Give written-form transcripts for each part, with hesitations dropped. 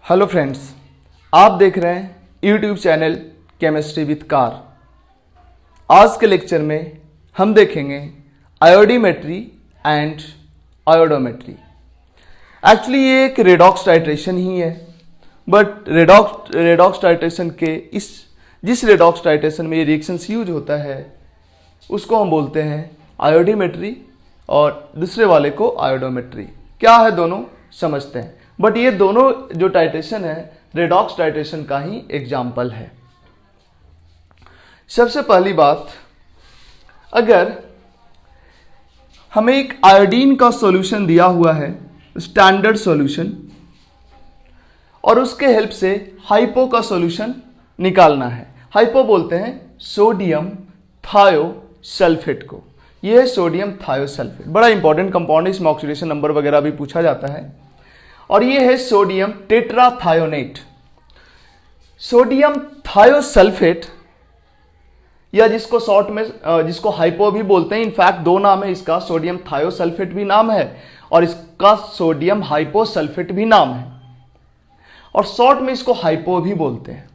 Hello friends, आप देख रहे हैं YouTube channel chemistry with car. आज के लेक्चर में हम देखेंगे आयोडीमेट्री एंड आयोडोमेट्री। एक्चुअली ये एक रेडॉक्स टाइट्रेशन ही है, बट रेडॉक्स टाइट्रेशन के जिस रेडॉक्स टाइट्रेशन में ये रिएक्शंस यूज होता है उसको हम बोलते हैं आयोडीमेट्री और दूसरे वाले को आयोडोमेट्री। क्या है दोनों समझते हैं, बट ये दोनों जो टाइट्रेशन है रेडॉक्स टाइट्रेशन का ही एग्जाम्पल है। सबसे पहली बात, अगर हमें एक आयोडीन का सॉल्यूशन दिया हुआ है, स्टैंडर्ड सॉल्यूशन, और उसके हेल्प से हाइपो का सॉल्यूशन निकालना है। हाइपो बोलते हैं सोडियम थायोसल्फेट को। यह है सोडियम थायोसल्फेट, बड़ा इंपॉर्टेंट कंपाउंड है, इसमें ऑक्सीडेशन नंबर वगैरह भी पूछा जाता है। और ये है सोडियम टेट्राथायोनेट। सोडियम थायोसल्फेट, या जिसको शॉर्ट में जिसको हाइपो भी बोलते हैं, इनफैक्ट दो नाम है इसका, सोडियम थायोसल्फेट भी नाम है और इसका सोडियम हाइपोसल्फेट भी नाम है, और शॉर्ट में इसको हाइपो भी बोलते हैं।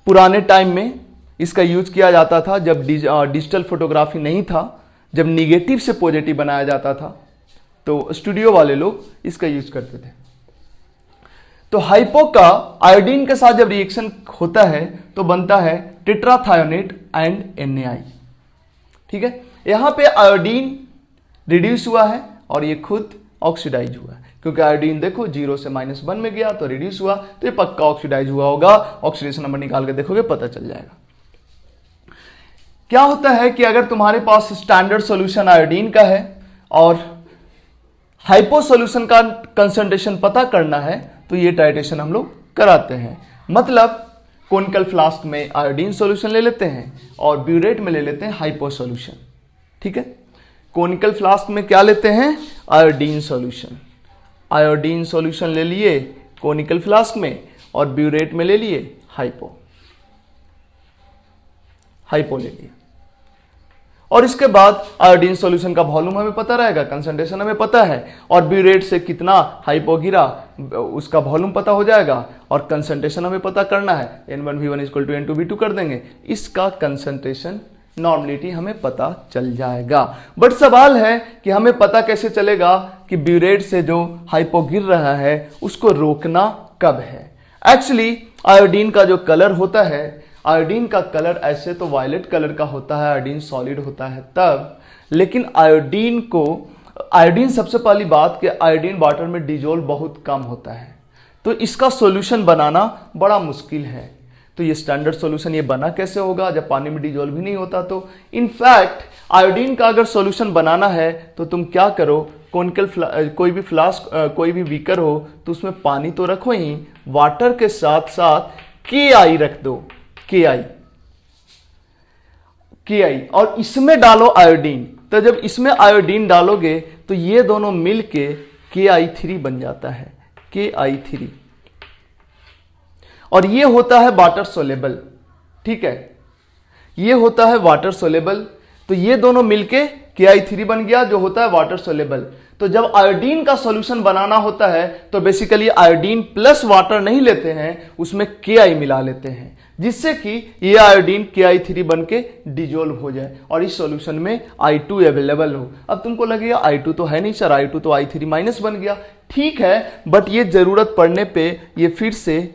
पुराने टाइम में इसका यूज किया जाता था जब डिजिटल फोटोग्राफी नहीं था, जब निगेटिव से पॉजिटिव बनाया जाता था, तो स्टूडियो वाले लोग इसका यूज करते थे। तो हाइपो का आयोडीन के साथ जब रिएक्शन होता है तो बनता है टेट्राथायोनेट एंड NaI। ठीक है, यहां पे आयोडीन रिड्यूस हुआ है और ये खुद ऑक्सीडाइज हुआ है, क्योंकि आयोडीन देखो 0 से -1 में गया तो रिड्यूस हुआ, तो ये पक्का ऑक्सीडाइज हुआ होगा। ऑक्सीडेशन नंबर निकाल के देखोगे पता चल जाएगा। क्या होता है कि अगर तुम्हारे पास स्टैंडर्ड सॉल्यूशन आयोडीन का है और हाइपो सॉल्यूशन का कंसंट्रेशन पता करना है, तो ये टाइट्रेशन हम लोग कराते हैं। मतलब कोनिकल फ्लास्क में आयोडीन सॉल्यूशन ले लेते हैं और ब्यूरेट में ले लेते हैं हाइपो सॉल्यूशन। ठीक है, कोनिकल फ्लास्क में क्या लेते हैं? Iodine solution. आयोडीन सॉल्यूशन ले लिए कोनिकल फ्लास्क में और ब्यूरेट में ले लिए हाइपो ले लिए। और इसके बाद आयोडीन सॉल्यूशन का वॉल्यूम हमें पता रहेगा, कंसंट्रेशन हमें पता है, और ब्यूरेट से कितना हाइपो गिरा उसका वॉल्यूम पता हो जाएगा, और कंसंट्रेशन हमें पता करना है, N1V1 = N2V2 कर देंगे, इसका कंसंट्रेशन नॉर्मलिटी हमें पता चल जाएगा। बट सवाल है कि हमें पता कैसे चलेगा कि ब्यूरेट से जो हाइपो गिर रहा है उसको रोकना कब है। एक्चुअली आयोडीन का जो कलर होता है, आयोडीन का कलर ऐसे तो वायलेट कलर का होता है, आयोडीन सॉलिड होता है तब, लेकिन आयोडीन सबसे पहली बात कि आयोडीन वाटर में डिजोल्व बहुत कम होता है, तो इसका सॉल्यूशन बनाना बड़ा मुश्किल है। तो ये स्टैंडर्ड सॉल्यूशन ये बना कैसे होगा जब पानी में डिजोल्व ही नहीं होता? तो इनफैक्ट आयोडीन का अगर सॉल्यूशन बनाना है तो तुम क्या करो, कोई भी फ्लास्क कोई भी बीकर हो तो उसमें पानी तो रखो ही, वाटर के साथ साथ KI रख दो, KI, और इसमें डालो आयोडीन। तो जब इसमें आयोडीन डालोगे तो ये दोनों मिलके KI3 बन जाता है, KI3, और ये होता है वाटर सोलेबल। ठीक है, ये होता है वाटर सोलेबल, तो ये दोनों मिलके KI3 बन गया जो होता है वाटर सोलेबल। तो जब आयोडीन का सॉल्यूशन बनाना होता है तो बेसिकली आयोडीन प्लस वाटर नहीं लेते हैं, उसमें KI मिला लेते हैं, जिससे कि ये आयोडीन KI3 बन के डिजोल्व हो जाए और इस सॉल्यूशन में I2 अवेलेबल हो। अब तुमको लगेगा I2 तो है नहीं सर, I2 तो I3- बन गया। ठीक है, बट ये जरूरत पड़ने पे ये फिर से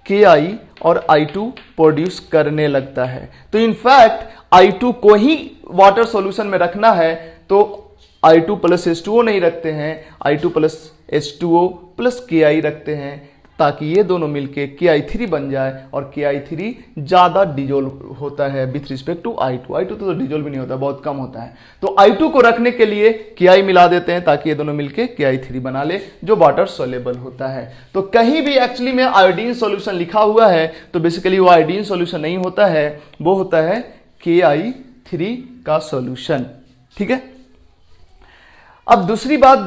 KI और I2 प्रोड्यूस करने लगता है। तो इनफैक्ट I2 को ही वाटर सॉल्यूशन में रखना है तो I2 + H2O नहीं रखते हैं, I2 + H2O + KI रखते हैं, ताकि ये दोनों मिलके KI3 बन जाए, और KI3 ज्यादा डिजोल्व होता है विथ रिस्पेक्ट टू I2 तो डिजोल्व भी नहीं होता, बहुत कम होता है। तो I2 को रखने के लिए KI मिला देते हैं ताकि ये दोनों मिलके KI3 बना ले जो वाटर सोलेबल होता है। तो कहीं भी एक्चुअली में आयोडीन सॉल्यूशन लिखा हुआ है तो बेसिकली वो आयोडीन सॉल्यूशन नहीं होता है, वो होता है KI3 का सॉल्यूशन। ठीक है, अब दूसरी बात,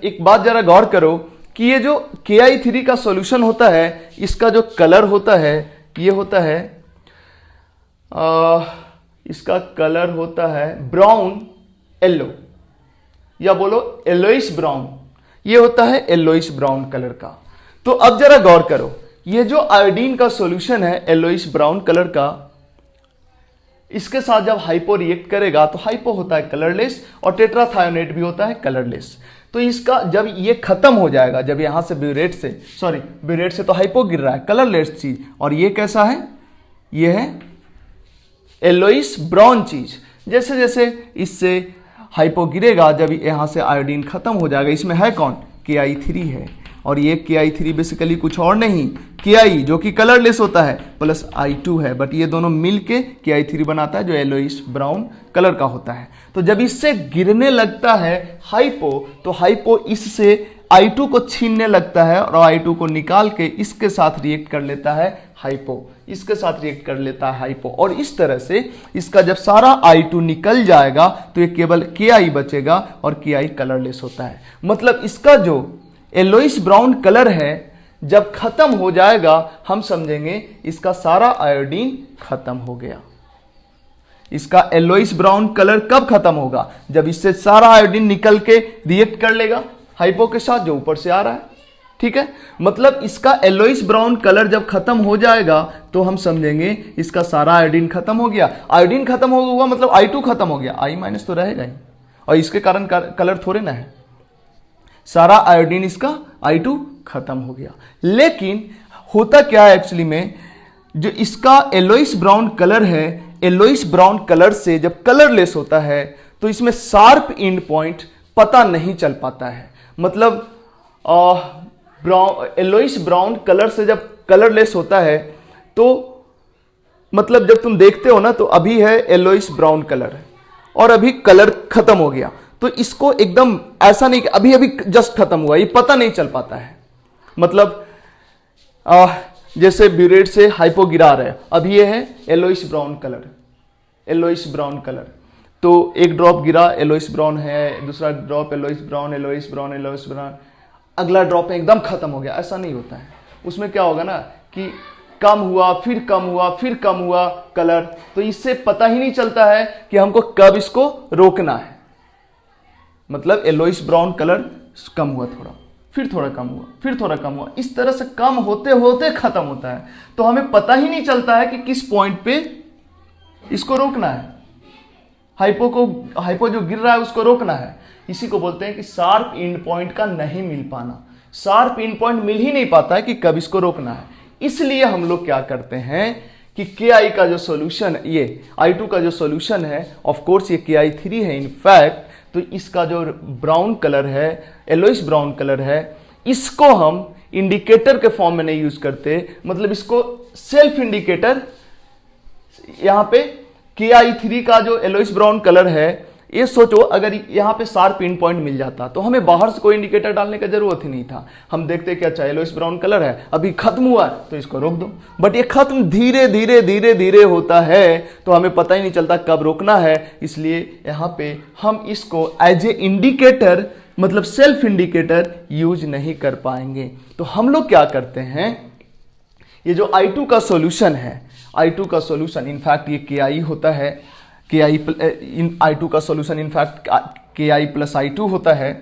एक बात जरा गौर करो कि ये जो KI3 का सॉल्यूशन होता है, इसका जो कलर होता है ये होता है इसका कलर होता है ब्राउन येलो, या बोलो येलोइश ब्राउन। ये होता है येलोइश ब्राउन कलर का। तो अब जरा गौर करो, ये जो आयोडीन का सॉल्यूशन है येलोइश ब्राउन कलर का, इसके साथ जब हाइपो रिएक्ट करेगा तो हाइपो होता है कलरलेस और टेट्राथायोनेट भी होता है कलरलेस। तो इसका जब ये खत्म हो जाएगा, जब यहां से ब्यूरेट से तो हाइपो गिर रहा है, कलरलेस चीज, और ये कैसा है, ये है येलोइश ब्राउन चीज। जैसे जैसे इससे हाइपो गिरेगा, जब यहां से आयोडीन खत्म हो जाएगा, इसमें है कौन, Ki3 है, और ये Ki3 बेसिकली कुछ और नहीं, Ki जो कि कलरलेस होता है प्लस I2 है, बट ये दोनों मिलके Ki3 बनाता है जो येलोइश ब्राउन कलर का होता है। तो जब इससे गिरने लगता है हाइपो, तो हाइपो इससे I2 को छीनने लगता है और I2 को निकाल के इसके साथ रिएक्ट कर लेता है हाइपो, इसके साथ रिएक्ट कर लेता है हाइपो, और इस तरह से इसका जब सारा I2 निकल जाएगा तो ये केवल Ki बचेगा और Ki कलरलेस होता है। मतलब इसका जो येलोइश ब्राउन कलर है जब खत्म हो जाएगा, हम समझेंगे इसका सारा आयोडीन खत्म हो गया। इसका येलोइश ब्राउन कलर कब खत्म होगा, जब इससे सारा आयोडीन निकल के रिएक्ट कर लेगा हाइपो के साथ जो ऊपर से आ रहा है, ठीक है। मतलब इसका येलोइश ब्राउन कलर जब खत्म हो जाएगा तो हम समझेंगे इसका सारा आयोडीन खत्म हो गया। आयोडीन खत्म होगा मतलब I2 खत्म हो गया, I माइनस तो रहेगा ही, और इसके कारण कलर थोड़े ना है, सारा आयोडीन इसका I2 खत्म हो गया। लेकिन होता क्या है एक्चुअली में, जो इसका येलोइश ब्राउन कलर है, येलोइश ब्राउन कलर से जब कलरलेस होता है तो इसमें शार्प एंड पॉइंट पता नहीं चल पाता है। मतलब येलोइश ब्राउन कलर से जब कलरलेस होता है तो मतलब जब तुम देखते हो ना, तो अभी है येलोइश ब्राउन कलर और अभी कलर खत्म हो गया, तो इसको एकदम ऐसा नहीं कि अभी अभी जस्ट खत्म हुआ, ये पता नहीं चल पाता है। मतलब जैसे ब्यूरेट से हाइपो गिरा रहे हैं, अब ये है yellowish brown colour, yellowish brown colour, तो एक ड्रॉप गिरा येलोइश ब्राउन है, दूसरा drop yellowish brown, yellowish brown, yellowish brown, अगला ड्रॉप में एकदम खत्म हो गया, ऐसा नहीं होता है। उसमें क्या होगा ना कि कम हुआ, फिर कम हुआ, फिर कम हुआ कलर, तो इससे पता ही नहीं चलता है कि हमको कब इसको रोकना है। मतलब येलोइश ब्राउन कलर कम हुआ थोड़ा, फिर थोड़ा कम हुआ, फिर थोड़ा कम हुआ, इस तरह से कम होते होते खत्म होता है। तो हमें पता ही नहीं चलता है कि किस पॉइंट पे इसको रोकना है, हाइपो जो गिर रहा है उसको रोकना है। इसी को बोलते हैं कि शार्प एंड पॉइंट का नहीं मिल पाना, शार्प एंड पॉइंट मिल ही नहीं पाता है कि कब इसको रोकना है। इसलिए हम लोग क्या करते हैं कि Ki का जो सॉल्यूशन, ये I2 का जो सॉल्यूशन है, ऑफ कोर्स ये Ki3 है इनफैक्ट, तो इसका जो ब्राउन कलर है, येलोइश ब्राउन कलर है, इसको हम इंडिकेटर के फॉर्म में नहीं यूज करते। मतलब इसको सेल्फ इंडिकेटर, यहां पे Ki3 का जो येलोइश ब्राउन कलर है, ये सोचो अगर यहां पे शार्प पिन पॉइंट मिल जाता तो हमें बाहर से कोई इंडिकेटर डालने की जरूरत ही नहीं था। हम देखते कि अच्छा येलोइश ब्राउन कलर है, अभी खत्म हुआ है तो इसको रोक दो, बट ये खत्म धीरे धीरे धीरे धीरे होता है, तो हमें पता ही नहीं चलता कब रोकना है। इसलिए यहां पे हम इसको एज ए इंडिकेटर, मतलब सेल्फ इंडिकेटर यूज नहीं कर पाएंगे। तो हम लोग क्या करते हैं, ये जो I2 का सॉल्यूशन है, I2 का सॉल्यूशन इनफैक्ट ये Ki होता है, I2 का solution in fact Ki plus I2 होता है।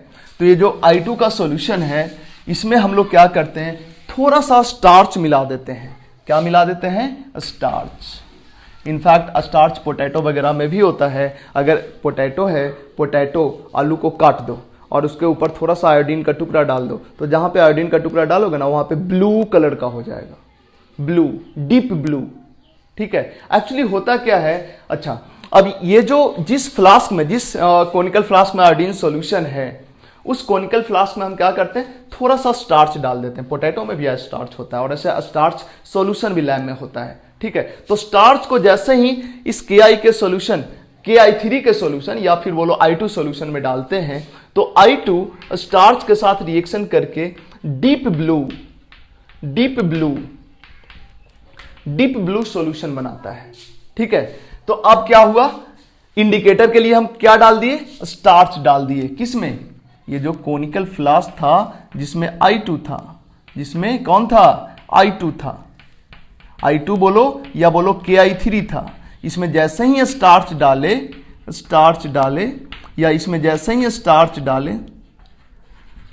तो ये जो I2 का सॉल्यूशन है, इसमें हम लोग क्या करते हैं, थोड़ा सा स्टार्च मिला देते हैं। क्या मिला देते हैं, स्टार्च। इनफैक्ट स्टार्च पोटैटो वगैरह में भी होता है। अगर पोटैटो है, पोटैटो आलू को काट दो और उसके ऊपर थोड़ा सा आयोडीन का टुकड़ा डाल दो, तो जहां पे आयोडीन का टुकड़ा डालोगे ना, वहां पे ब्लू कलर का हो जाएगा, ब्लू, डीप ब्लू। ठीक है, एक्चुअली होता क्या है, अच्छा अब ये जो जिस फ्लास्क में, जिस कोनिकल फ्लास्क में आयोडीन सॉल्यूशन है, उस कोनिकल फ्लास्क में हम क्या करते हैं, थोड़ा सा स्टार्च डाल देते हैं। पोटैटो में भी स्टार्च होता है और ऐसे स्टार्च सॉल्यूशन भी लैब में होता है। ठीक है, तो स्टार्च को जैसे ही इस Ki के सॉल्यूशन, Ki3 के सॉल्यूशन या फिर बोलो I2 सॉल्यूशन में डालते हैं, तो I2 स्टार्च के साथ रिएक्शन करके डीप ब्लू सॉल्यूशन बनाता है। ठीक है, तो अब क्या हुआ, इंडिकेटर के लिए हम क्या डाल दिए, स्टार्च डाल दिए। किसमें, ये जो कोनिकल फ्लास्क था जिसमें I2 था, जिसमें कौन था, I2 था, I2 बोलो या बोलो Ki3 था। इसमें जैसे ही स्टार्च डाले या इसमें जैसे ही स्टार्च डाले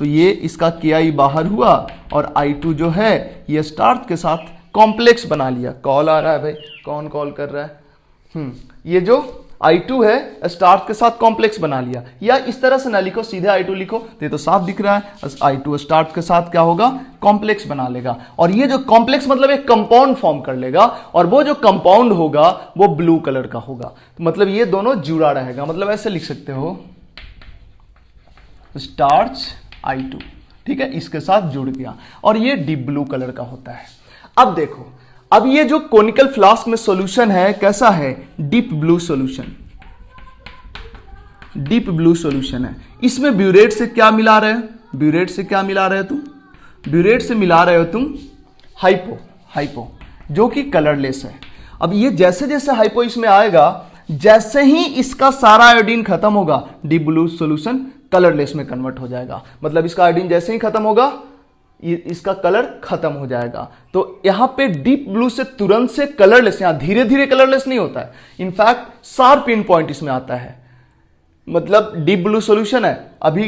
तो ये इसका KI बाहर हुआ और I2 जो है ये स्टार्च के साथ कॉम्प्लेक्स बना लिया। कॉल आ रहा है भाई, कौन कॉल कर रहा है? ये जो I2 है स्टार्च के साथ कॉम्प्लेक्स बना लिया, या इस तरह से ना लिखो, सीधे I2 लिखो तो ये तो साफ दिख रहा है। I2 स्टार्च के साथ क्या होगा? कॉम्प्लेक्स बना लेगा, और ये जो कॉम्प्लेक्स मतलब एक कंपाउंड फॉर्म कर लेगा, और वो जो कंपाउंड होगा वो ब्लू कलर का होगा। तो मतलब ये दोनों जुड़ा रहेगा, मतलब ऐसे लिख सकते हो स्टार्च I2, ठीक है, इसके साथ जुड़ गया और ये डीप ब्लू कलर का होता है। अब देखो, अब ये जो कोनिकल फ्लास्क में सॉल्यूशन है कैसा है? Deep blue solution, deep blue solution है। इसमें ब्यूरेट से क्या मिला रहे हो? ब्यूरेट से क्या मिला रहे हो तुम? ब्यूरेट से मिला रहे हो तुम हाइपो, जो कि कलरलेस है। अब ये जैसे जैसे हाइपो इसमें आएगा, जैसे ही इसका सारा आयोडीन खत्म होगा, डीप ब्लू सॉल्यूशन कलरलेस में कन्वर्ट हो जाएगा। मतलब इसका आयोडीन जैसे ही खत्म होगा इसका कलर खत्म हो जाएगा। तो यहां पे डीप ब्लू से तुरंत से कलरलेस, यहां धीरे धीरे कलरलेस नहीं होता है, इनफैक्ट शार्प इन पॉइंट इसमें आता है। मतलब डीप ब्लू सॉल्यूशन है, अभी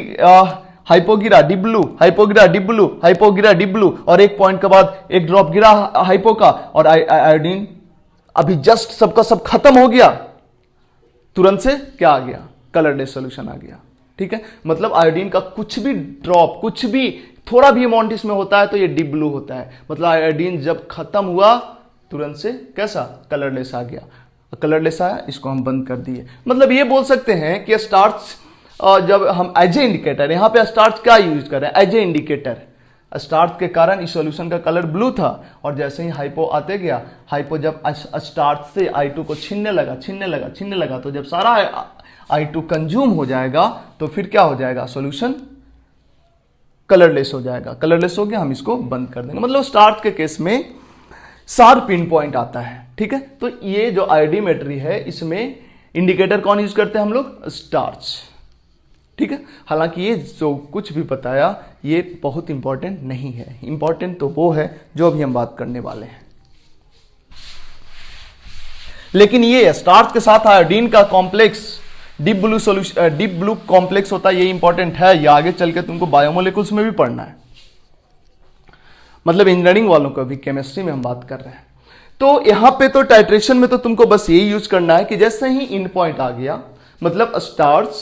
हाइपो गिरा डीप ब्लू, हाइपो गिरा डीप ब्लू, हाइपो गिरा डीप ब्लू, और एक पॉइंट के बाद एक ड्रॉप गिरा हाइपो का, और आयोडीन अभी जस्ट सबका सब खत्म हो गया, तुरंत से क्या आ गया? कलरलेस सॉल्यूशन आ गया। ठीक है, मतलब आयोडीन का कुछ भी ड्रॉप, कुछ भी थोड़ा भी अमाउंट इसमें होता है तो ये डीप ब्लू होता है। मतलब आयोडीन जब खत्म हुआ तुरंत से कैसा? कलरलेस आ गया। कलरलेस आया, इसको हम बंद कर दिए। मतलब ये बोल सकते हैं कि स्टार्च जब हम एज ए इंडिकेटर, यहां पे स्टार्च क्या यूज कर रहे हैं? As a indicator. स्टार्च के कारण इस सॉल्यूशन का कलर ब्लू था, और जैसे ही हाइपो आते गया, हाइपो जब स्टार्च से I2 को छीनने लगा, तो जब सारा I2 कंज्यूम हो जाएगा तो फिर क्या हो जाएगा? सॉल्यूशन कलरलेस हो जाएगा। कलरलेस हो गया, हम इसको बंद कर देंगे। मतलब स्टार्च के केस में शार्प पिन पॉइंट आता है। ठीक है, तो ये जो आयोडीमेट्री है इसमें इंडिकेटर कौन यूज करते हैं हम लोग? स्टार्च। ठीक है, हालांकि ये जो कुछ भी बताया ये बहुत इंपॉर्टेंट नहीं है। इंपॉर्टेंट तो वो है जो अभी हम बात करने वाले हैं। लेकिन ये स्टार्च के साथ आयोडीन का complex deep blue solution, deep blue complex होता है, ये इंपॉर्टेंट है। ये आगे चल के तुमको बायोमोलिकुल्स में भी पढ़ना है, मतलब इंजीनियरिंग वालों को भी, केमिस्ट्री में हम बात कर रहे हैं। तो यहां पे तो टाइट्रेशन में तो तुमको बस यही यूज करना है कि जैसे ही इन पॉइंट आ गया, मतलब स्टार्च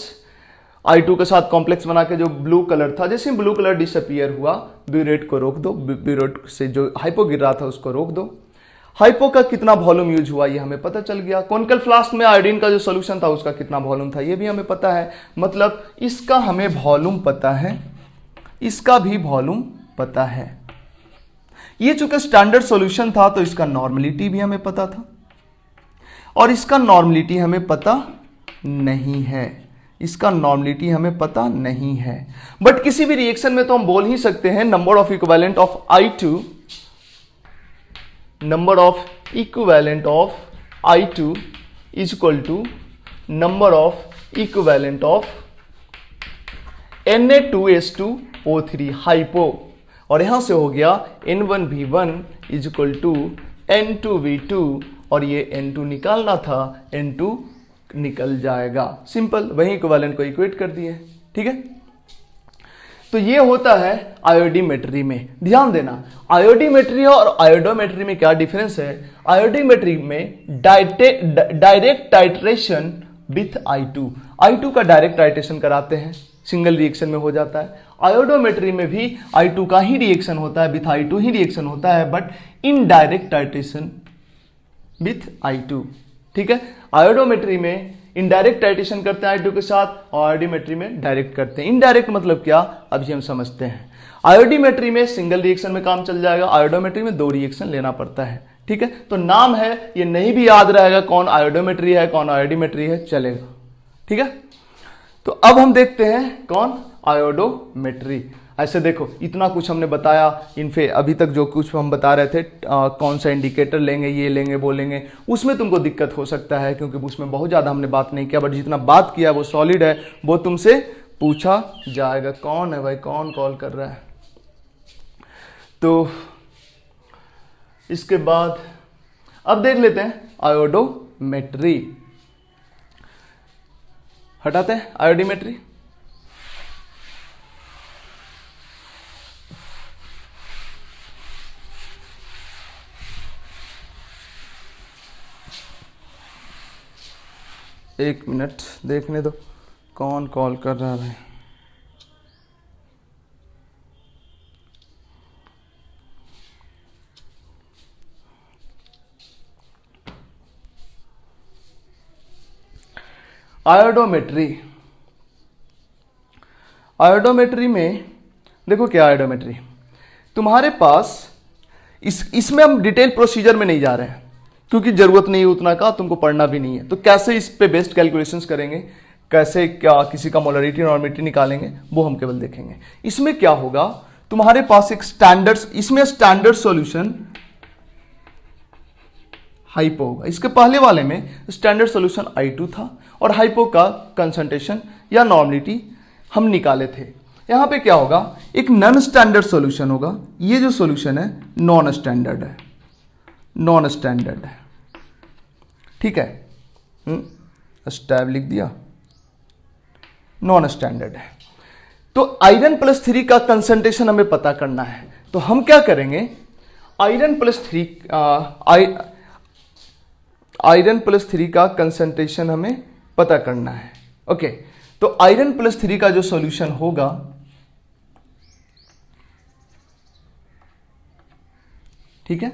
I2 के साथ कॉम्प्लेक्स बना के जो ब्लू कलर था, जैसे ब्लू कलर डिसअपियर हुआ, ब्यूरेट को रोक दो, ब्यूरेट से जो हाइपो गिर रहा था उसको रोक दो। हाइपो का कितना वॉल्यूम यूज हुआ ये हमें पता चल गया। कोनिकल फ्लास्क में आयोडीन का जो सॉल्यूशन था उसका कितना वॉल्यूम था ये भी हमें पता है। मतलब इसका हमें वॉल्यूम पता है, इसका भी वॉल्यूम पता है। ये चूंकि स्टैंडर्ड सॉल्यूशन था तो इसका नॉर्मलिटी भी हमें पता था, और इसका नॉर्मलिटी हमें पता नहीं है। इसका नॉर्मलिटी हमें पता नहीं है। बट किसी भी रिएक्शन में तो हम बोल ही सकते हैं number of equivalent of I2, number of equivalent of I2 is equal to number of equivalent of Na2H2O3 hypo, और यहां से हो गया N1V1 is equal to N2V2, और ये N2 निकालना था, N2 निकल जाएगा। सिंपल, वही इक्विवेलेंट को इक्वेट कर दिए। ठीक है, तो ये होता है आयोडीमेट्री में। ध्यान देना, आयोडीमेट्री और आयोडोमेट्री में क्या डिफरेंस है? आयोडीमेट्री में डायरेक्ट टाइट्रेशन विथ I2 का डायरेक्ट टाइट्रेशन कराते हैं, सिंगल रिएक्शन में हो जाता है। आयोडोमेट्री में भी I2 का ही रिएक्शन होता है, विथ I2 ही रिएक्शन होता है, but indirect titration with I2। ठीक है, आयोडोमेट्री में इनडायरेक्ट टाइट्रेशन करते हैं I2 के साथ, और आयोडीमेट्री में डायरेक्ट करते हैं। इनडायरेक्ट मतलब क्या, अभी हम समझते हैं। आयोडीमेट्री में सिंगल रिएक्शन में काम चल जाएगा, आयोडोमेट्री में 2 रिएक्शन लेना पड़ता है। ठीक है, तो नाम है, ये नहीं भी याद रहेगा कौन आयोडोमेट्री है कौन आयोडीमेट्री है, चलेगा। ठीक है, तो अब हम देखते हैं कौन आयोडोमेट्री। ऐसे देखो, इतना कुछ हमने बताया, इनफे अभी तक जो कुछ हम बता रहे थे, कौन सा इंडिकेटर लेंगे, ये लेंगे, वो लेंगे, उसमें तुमको दिक्कत हो सकता है क्योंकि उसमें बहुत ज़्यादा हमने बात नहीं किया, बट जितना बात किया वो सॉलिड है, वो तुमसे पूछा जाएगा। कौन है भाई, कौन कॉल कर रहा है? तो इसके बाद अब देख लेते हैं आयोडोमेट्री। हटाते हैं आयोडीमेट्री। एक मिनट देखने दो, कौन कॉल कर रहा है। आयोडोमेट्री। आयोडोमेट्री में देखो क्या आयोडोमेट्री, तुम्हारे पास इसमें हम डिटेल प्रोसीजर में नहीं जा रहे हैं क्योंकि जरूरत नहीं है उतना का, तुमको पढ़ना भी नहीं है। तो कैसे इस पे बेस्ड कैलकुलेशंस करेंगे, कैसे क्या किसी का मोलरिटी नॉर्मिटी निकालेंगे, वो हम केवल देखेंगे। इसमें क्या होगा, तुम्हारे पास एक स्टैंडर्ड, इसमें स्टैंडर्ड सॉल्यूशन हाइपो होगा। इसके पहले वाले में स्टैंडर्ड सॉल्यूशन I2 था और हाइपो का कंसंट्रेशन या नॉर्मिलिटी हम निकाले थे। यहां पे क्या होगा, एक नॉन स्टैंडर्ड सॉल्यूशन होगा। ये जो सॉल्यूशन है नॉन स्टैंडर्ड है, नॉन स्टैंडर्ड है, ठीक है। स्टैब लिख दिया, नॉन स्टैंडर्ड है। तो आयरन प्लस 3 का कंसंट्रेशन हमें पता करना है। तो हम क्या करेंगे, आयरन प्लस 3 का कंसंट्रेशन हमें पता करना है। ओके, तो आयरन प्लस 3 का जो सॉल्यूशन होगा, ठीक है,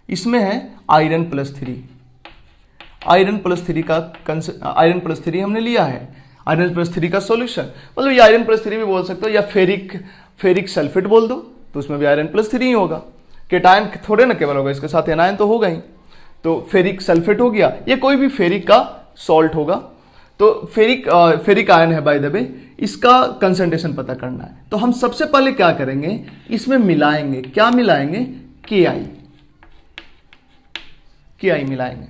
इसमें है आयरन प्लस 3। आयरन प्लस 3 का आयरन प्लस 3 हमने लिया है, आयरन प्लस 3 का सॉल्यूशन, मतलब ये आयरन प्लस 3 भी बोल सकते हो या फेरिक सल्फेट बोल दो, तो उसमें भी आयरन प्लस 3 ही होगा। केटायन थोड़े ना केवल होगा, इसके साथ एनायन तो होगा ही। तो फेरिक सल्फेट हो गया, ये कोई भी फेरिक का सॉल्ट होगा। तो फेरिक आयन है बाय द वे, इसका कंसंट्रेशन पता करना है। तो हम सबसे पहले क्या करेंगे, इसमें मिलाएंगे, क्या मिलाएंगे, के आई मिलाएंगे,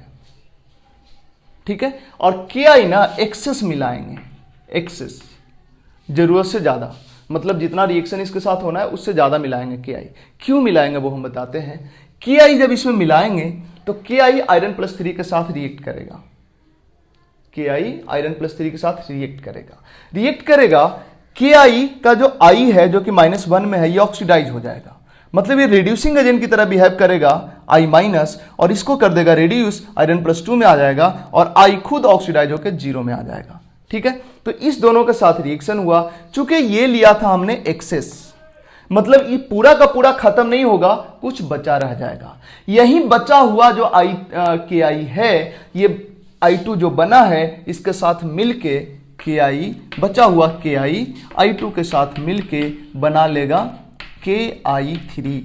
ठीक है। और के आई ना एक्सेस मिलाएंगे, एक्सेस, जरूरत से ज्यादा, मतलब जितना रिएक्शन इसके साथ होना है उससे ज्यादा मिलाएंगे के आई। क्यों मिलाएंगे वो हम बताते हैं। के आई जब इसमें मिलाएंगे तो के आई आयरन प्लस 3 के साथ रिएक्ट करेगा, के आई आयरन प्लस 3 के साथ रिएक्ट करेगा। के आई का जो आई है जो कि -1 में है, ये ऑक्सीडाइज हो जाएगा, मतलब ये रिड्यूसिंग एजेंट की तरह बिहेव करेगा I माइनस, और इसको कर देगा रिड्यूस, आयरन प्लस 2 में आ जाएगा और I खुद ऑक्सीडाइज होकर 0 में आ जाएगा, ठीक है। तो इस दोनों के साथ रिएक्शन हुआ, चूंकि ये लिया था हमने एक्सेस, मतलब ये पूरा का पूरा खत्म नहीं होगा, कुछ बचा रह जाएगा। यही बचा हुआ जो के आई है, ये I2 जो बना है इसके साथ मिलके के आई, बचा हुआ के आई I2 के साथ मिलके बना लेगा KI3,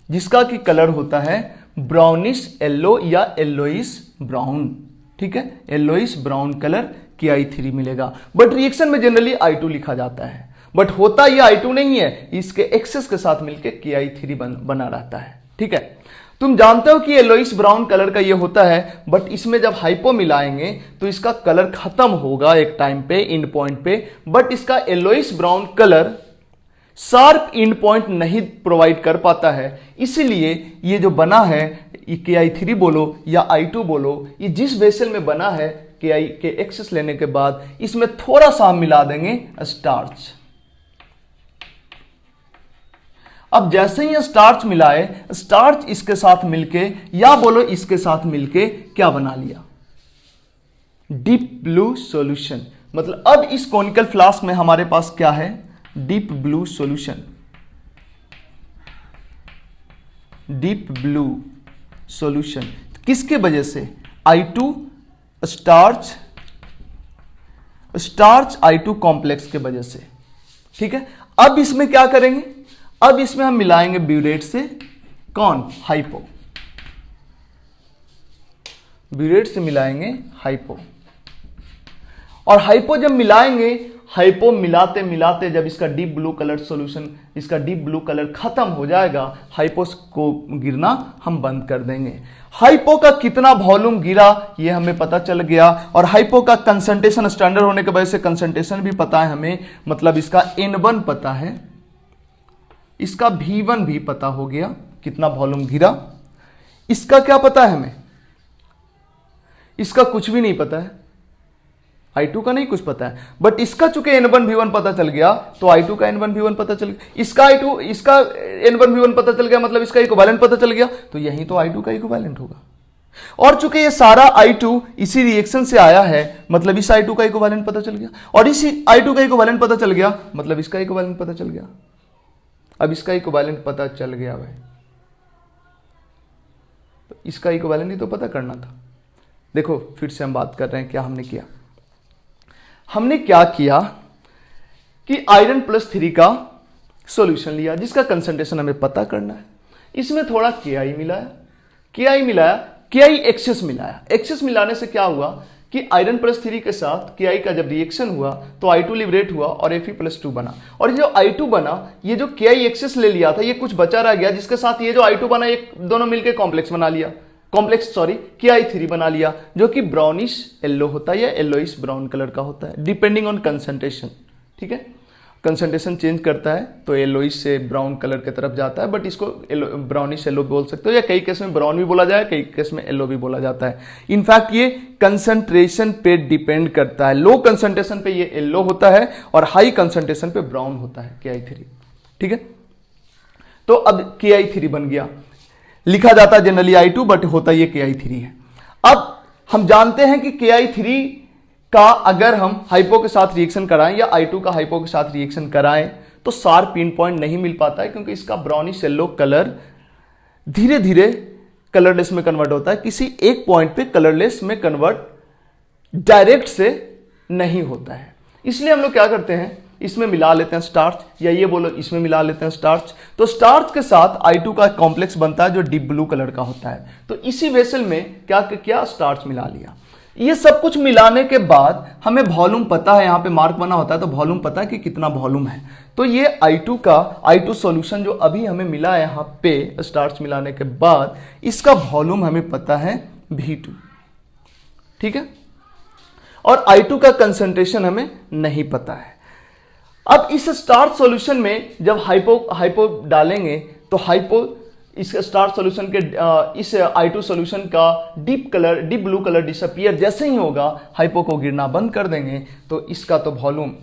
जिसका की कलर होता है ब्राउनिश येलो या येलोइश ब्राउन, ठीक है, येलोइश ब्राउन कलर KI3 मिलेगा। बट रिएक्शन में जनरली I2 लिखा जाता है, बट होता ये I2 नहीं है, इसके एक्सेस के साथ मिलकर KI3 बना रहता है, ठीक है। तुम जानते हो कि येलोइश ब्राउन कलर का ये होता है, बट इसमें जब हाइपो मिलाएंगे तो इसका कलर खत्म होगा एक टाइम पे, इंड पॉइंट पे, बट इसका yellowish brown colour sharp end point नहीं प्रोवाइड कर पाता है। इसलिए ये जो बना है, KI3 बोलो या I2 बोलो, ये जिस वेसल में बना है KI के एक्सेस लेने के बाद इसमें थोड़ा सा हम मिला देंगे स्टार्च। अब जैसे ही स्टार्च मिलाए, स्टार्च इसके साथ मिलके या बोलो इसके साथ मिलके क्या बना लिया, डीप ब्लू सॉल्यूशन। मतलब अब इस कॉनिकल फ्लास्क में हमारे पास क्या है, deep blue solution, deep blue solution. किसके वजह से, I2 स्टार्च I2 कॉम्प्लेक्स के वजह से, ठीक है। अब इसमें क्या करेंगे, अब इसमें हम मिलाएंगे ब्यूरेट से, कौन, हाइपो, ब्यूरेट से मिलाएंगे हाइपो। और हाइपो जब मिलाएंगे, हाइपो मिलाते मिलाते जब इसका डीप ब्लू कलर सॉल्यूशन, इसका डीप ब्लू कलर खत्म हो जाएगा, हाइपो को गिरना हम बंद कर देंगे। हाइपो का कितना वॉल्यूम गिरा ये हमें पता चल गया, और हाइपो का कंसंट्रेशन स्टैंडर्ड होने की वजह से कंसंट्रेशन भी पता है हमें, मतलब इसका N1 पता है, इसका V1 भी पता हो गया कितना वॉल्यूम गिरा। इसका क्या पता है हमें, इसका कुछ भी नहीं पता है, I2 का नहीं कुछ पता है, बट इसका चूंकि N1 V1 पता चल गया तो I2 का N1 V1 पता चल गया, इसका N1 V1 पता चल गया, मतलब इसका इक्विवेलेंट पता चल गया, तो यही तो I2 का इक्विवेलेंट होगा, और चूंकि ये सारा I2 इसी रिएक्शन से आया है, मतलब इस I2 का इक्विवेलेंट पता चल गया, और इसी I2 का इक्विवेलेंट पता चल गया, मतलब इसका इक्विवेलेंट पता चल गया। अब इसका इक्विवेलेंट पता चल गया भाई, तो इसका इक्विवेलेंट ही तो पता करना था। देखो फिर से हम बात कर रहे हैं क्या हमने किया। हमने क्या किया कि आयरन प्लस 3 का सॉल्यूशन लिया जिसका कंसंट्रेशन हमें पता करना है। इसमें थोड़ा KI मिलाया, KI एक्सेस मिलाया। एक्सेस मिलाने से क्या हुआ कि आयरन प्लस 3 के साथ KI का जब रिएक्शन हुआ तो I2 लिबरेट हुआ और Fe+2 बना, और ये जो I2 बना, ये जो KI एक्सेस ले लिया था, ये कुछ बचा रह गया, जिसके साथ ये जो I2 बना, ये दोनों मिलकर कॉम्प्लेक्स बना लिया, KI3 बना लिया, जो कि ब्राउनिश येलो होता है या येलोइश ब्राउन कलर का होता है, डिपेंडिंग ऑन कंसंट्रेशन। ठीक है, कंसंट्रेशन चेंज करता है तो येलोइश से ब्राउन कलर की तरफ जाता है, बट इसको ब्राउनिश येलो बोल सकते हो, या कई केस में ब्राउन भी बोला जाए, कई केस में येलो भी बोला जाता है। इनफैक्ट ये कंसंट्रेशन पे डिपेंड करता है, लो कंसंट्रेशन पे ये येलो होता है और हाई कंसंट्रेशन पे ब्राउन होता है KI3। ठीक है, तो अब KI3 बन गया, लिखा जाता है जनरली I2 बट होता ये KI3 है। अब हम जानते हैं कि KI3 का अगर हम हाइपो के साथ रिएक्शन कराएं या I2 का हाइपो के साथ रिएक्शन कराएं तो शार्प पिन पॉइंट नहीं मिल पाता है, क्योंकि इसका ब्राउनिश येलो कलर धीरे धीरे कलरलेस में कन्वर्ट होता है, किसी एक पॉइंट पे कलरलेस में कन्वर्ट डायरेक्ट से नहीं होता है। इसलिए हम लोग क्या करते हैं, इसमें मिला लेते हैं स्टार्च, या ये बोलो इसमें मिला लेते हैं स्टार्च। तो स्टार्च के साथ I2 का कॉम्प्लेक्स बनता है जो डीप ब्लू कलर का होता है। तो इसी वेसल में क्या क्या स्टार्च मिला लिया। ये सब कुछ मिलाने के बाद हमें वॉल्यूम पता है, यहाँ पे मार्क बना होता है तो वॉल्यूम पता है कि कितना वॉल्यूम है। तो ये I2 सॉल्यूशन जो अभी हमें मिला है यहाँ पे स्टार्च मिलाने के बाद, इसका वॉल्यूम हमें पता है V2। ठीक है, और I2 का कंसंट्रेशन हमें नहीं पता है। अब इस स्टार्च सॉल्यूशन में जब हाइपो डालेंगे तो हाइपो इस स्टार्च सॉल्यूशन के इस I2 सॉल्यूशन का डीप ब्लू कलर डिसअपियर जैसे ही होगा, हाइपो को गिरना बंद कर देंगे, तो इसका तो वॉल्यूम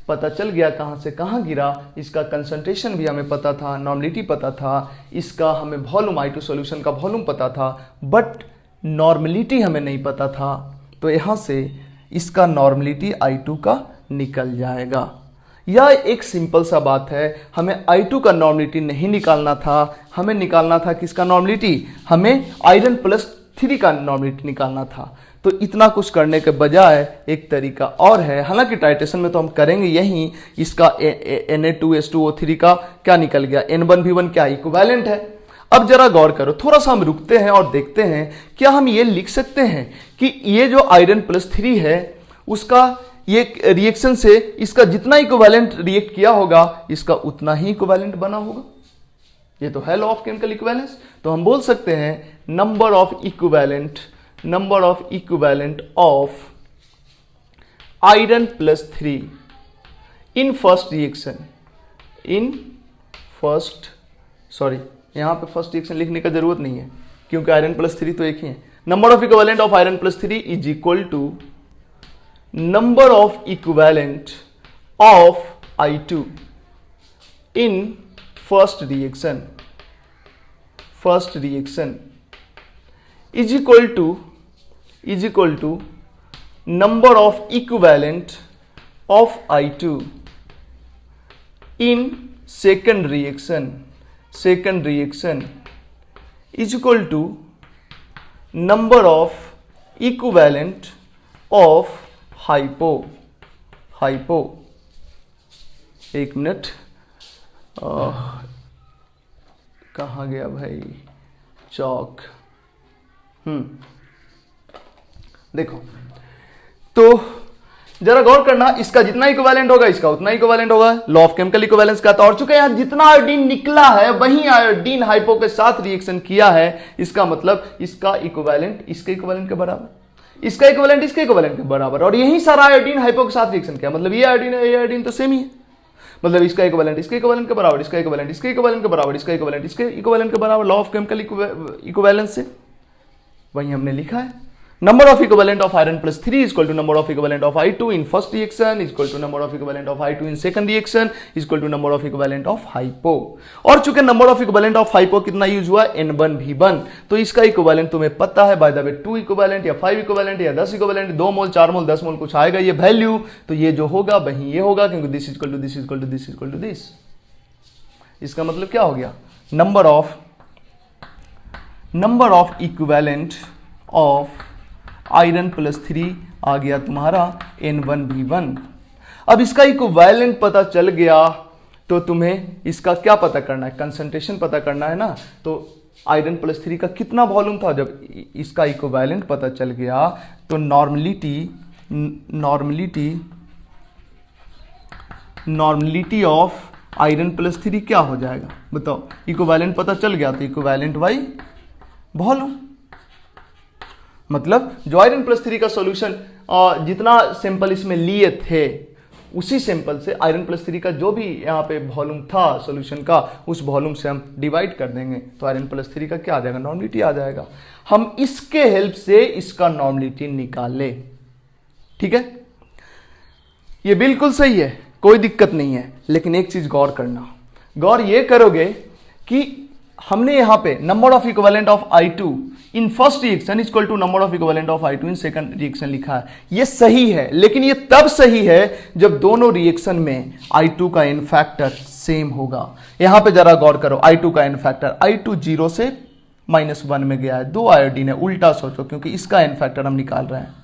पता चल गया कहां से कहां गिरा, इसका कंसंट्रेशन भी हमें पता था, नॉर्मलिटी पता था, इसका हमें वॉल्यूम I2 सॉल्यूशन का वॉल्यूम पता था, बट नॉर्मलिटी हमें नहीं पता था। तो यहां से इसका नॉर्मलिटी I2 का निकल जाएगा। यह एक सिंपल सा बात है, हमें I2 का नॉर्मलिटी नहीं निकालना था, हमें निकालना था किसका नॉर्मलिटी, हमें आयरन प्लस 3 का नॉर्मलिटी निकालना था। तो इतना कुछ करने के बजाय एक तरीका और है, हालांकि टाइट्रेशन में तो हम करेंगे यही, इसका Na2H2O3 का क्या निकल गया, N1V1 क्या इक्विवेलेंट है। अब जरा गौर करो, थोड़ा सा हम रुकते हैं और देखते हैं क्या हम ये लिख सकते हैं कि ये जो आयरन प्लस 3 है उसका ये रिएक्शन से इसका जितना इक्विवेलेंट रिएक्ट किया होगा इसका उतना ही इक्विवेलेंट बना होगा। ये तो है लॉ ऑफ केमिकल इक्विवेलेंस। तो हम बोल सकते हैं number of equivalent of iron plus 3 in first reaction, यहां पे फर्स्ट रिएक्शन लिखने का जरूरत नहीं है क्योंकि आयरन प्लस 3 तो एक ही है। Number of equivalent of iron plus 3 is equal to number of equivalent of I2 in first reaction is equal to number of equivalent of I2 in second reaction is equal to number of equivalent of hypo. एक minute, कहाँ गया भाई चौक। देखो तो जरा गौर करना, इसका जितना इक्विवेलेंट होगा इसका उतना इक्विवेलेंट होगा, लॉ ऑफ केमिकल इक्विवेलेंस का था। और चूंकि यहां जितना आयोडीन निकला है वही आयोडीन हाइपो के साथ रिएक्शन किया है, इसका मतलब इसका इक्विवेलेंट इसके इक्विवेलेंट के बराबर, इसका इक्विवेलेंट इसके इक्विवेलेंट के बराबर, और यही सारा आयोडीन हाइपो के साथ रिएक्शन किया, मतलब ये आयोडीन है ये आयोडीन तो सेम ही है, मतलब इसका इक्विवेलेंट इसके इक्विवेलेंट के बराबर, इसका इक्विवेलेंट इसके इक्विवेलेंट के बराबर, इसका इक्विवेलेंट इसके इक्विवेलेंट के बराबर, लॉ ऑफ केमिकल इक्विवेलेंस से वही हमने लिखा है। number of equivalent of iron plus 3 is equal to number of equivalent of I2 in first reaction is equal to number of equivalent of I2 in second reaction is equal to number of equivalent of hypo। और चूंकि number of equivalent of hypo कितना use हुआ, N1V1, तो इसका equivalent तुम्हें पता है, by the way 2 equivalent या 5 इक्विवेलेंट या 10 इक्विवेलेंट, 2 मोल 4 मोल 10 मोल कुछ आएगा ये वैल्यू, तो ये जो होगा वही ये होगा, क्योंकि this equal to this equal to this equal to this. इसका मतलब क्या हो गया, number of equivalent of iron plus 3 आ गया तुम्हारा N1V1। अब इसका इक्विवेलेंट पता चल गया तो तुम्हें इसका क्या पता करना है, कंसंट्रेशन पता करना है ना। तो आयरन प्लस 3 का कितना वॉल्यूम था, जब इसका इक्विवेलेंट पता चल गया तो नॉर्मलिटी ऑफ आयरन प्लस 3 क्या हो जाएगा, बताओ। इक्विवेलेंट पता चल गया तो इक्विवेलेंट बाई वॉल्यूम, मतलब जो आयरन प्लस 3 का सॉल्यूशन जितना सैंपल इसमें लिए थे उसी सैंपल से आयरन प्लस 3 का जो भी यहाँ पे वॉल्यूम था सॉल्यूशन का, उस वॉल्यूम से हम डिवाइड कर देंगे तो आयरन प्लस 3 का क्या आ जाएगा, नॉर्मलिटी आ जाएगा। हम इसके हेल्प से इसका नॉर्मलिटी निकाले, ठीक है। ये बिल्कुल सही है, कोई दिक्कत नहीं है, लेकिन एक चीज गौर करना, गौर ये करोगे कि हमने यहां पे number of equivalent of I2 in first reaction is equal to number of equivalent of I2 in second reaction लिखा है। ये सही है, लेकिन ये तब सही है जब दोनों रिएक्शन में I2 का एन फैक्टर सेम होगा। यहां पे जरा गौर करो, I2 का एन फैक्टर, I2 0 से -1 में गया है, 2 आयोडीन है, उल्टा सोचो, क्योंकि इसका एन फैक्टर हम निकाल रहे हैं,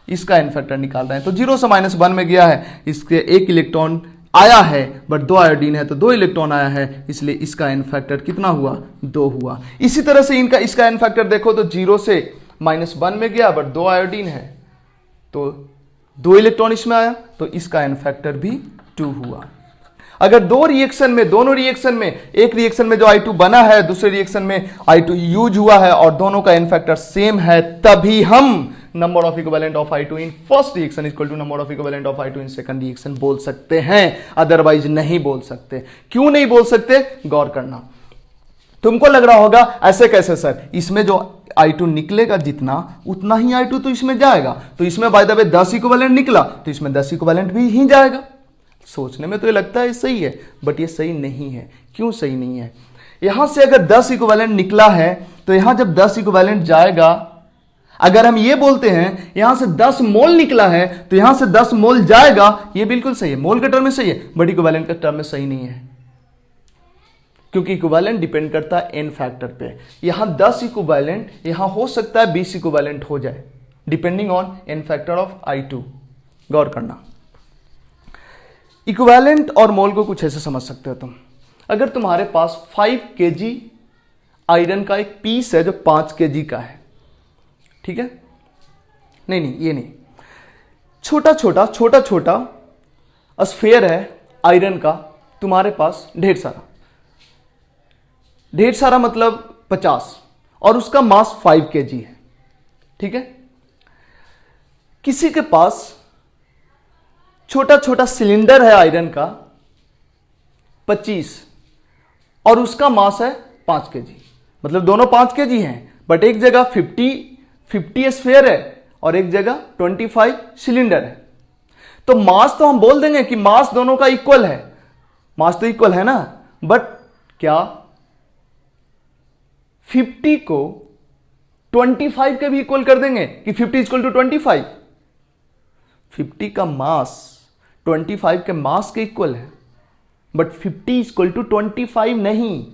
इसका एन फैक्टर निकाल रहे हैं, तो 0 से -1 में गया है, इसके 1 इलेक्ट्रॉन आया है, बट 2 आयोडीन है तो 2 इलेक्ट्रॉन आया है, इसलिए इसका एन फैक्टर कितना हुआ, 2 हुआ। इसी तरह से इसका एन फैक्टर देखो तो 0 से -1 में गया, बट 2 आयोडीन है तो 2 इलेक्ट्रॉन इसमें आया, तो इसका एन फैक्टर भी 2 हुआ। अगर दोनों रिएक्शन में एक रिएक्शन में जो I2 बना है, दूसरे रिएक्शन में I2 यूज हुआ है और दोनों का एन फैक्टर सेम है, तभी हम number of equivalent of I2 in first reaction equal to number of equivalent of I2 in second reaction बोल सकते हैं, अदरवाइज नहीं बोल सकते। क्यों नहीं बोल सकते, गौर करना। तुमको लग रहा होगा ऐसे कैसे सर, इसमें जो I2 निकलेगा जितना उतना ही I2 तो इसमें जाएगा, तो इसमें बाय द वे 10 इक्विवेलेंट निकला तो इसमें 10 इक्विवेलेंट भी ही जाएगा। सोचने में तो ये लगता है सही है, बट ये सही नहीं है। क्यों सही नहीं है, यहां से अगर 10 इक्विवेलेंट निकला है तो यहां जब 10 इक्विवेलेंट जाएगा, अगर हम ये बोलते हैं यहां से 10 मोल निकला है तो यहां से 10 मोल जाएगा, ये बिल्कुल सही है, मोल के टर्म में सही है, बट इक्विवेलेंट के टर्म में सही नहीं है, क्योंकि इक्विवेलेंट डिपेंड करता है एन फैक्टर पे। यहां 10 इक्विवेलेंट, यहां हो सकता है 20 इक्विवेलेंट हो जाए, depending on an factor of I2। गौर करना, इक्विवेलेंट और मोल को कुछ ऐसे समझ सकते हो तुम। अगर तुम्हारे पास 5 kg आयरन का एक पीस है जो 5 kg का है, ठीक है, नहीं ये नहीं, छोटा छोटा स्फेयर है आयरन का तुम्हारे पास, ढेर सारा मतलब 50, और उसका मास 5 kg है, ठीक है। किसी के पास छोटा सिलेंडर है आयरन का 25 और उसका मास है 5 kg, मतलब दोनों 5 kg हैं, बट एक जगह 50 स्फेयर है और एक जगह 25 सिलेंडर है। तो मास तो हम बोल देंगे कि मास दोनों का इक्वल है, मास तो इक्वल है ना, बट क्या 50 को 25 के भी इक्वल कर देंगे कि 50 इक्वल टू 25? 50 का मास 25 के मास के इक्वल है, बट 50 इक्वल टू 25 नहीं।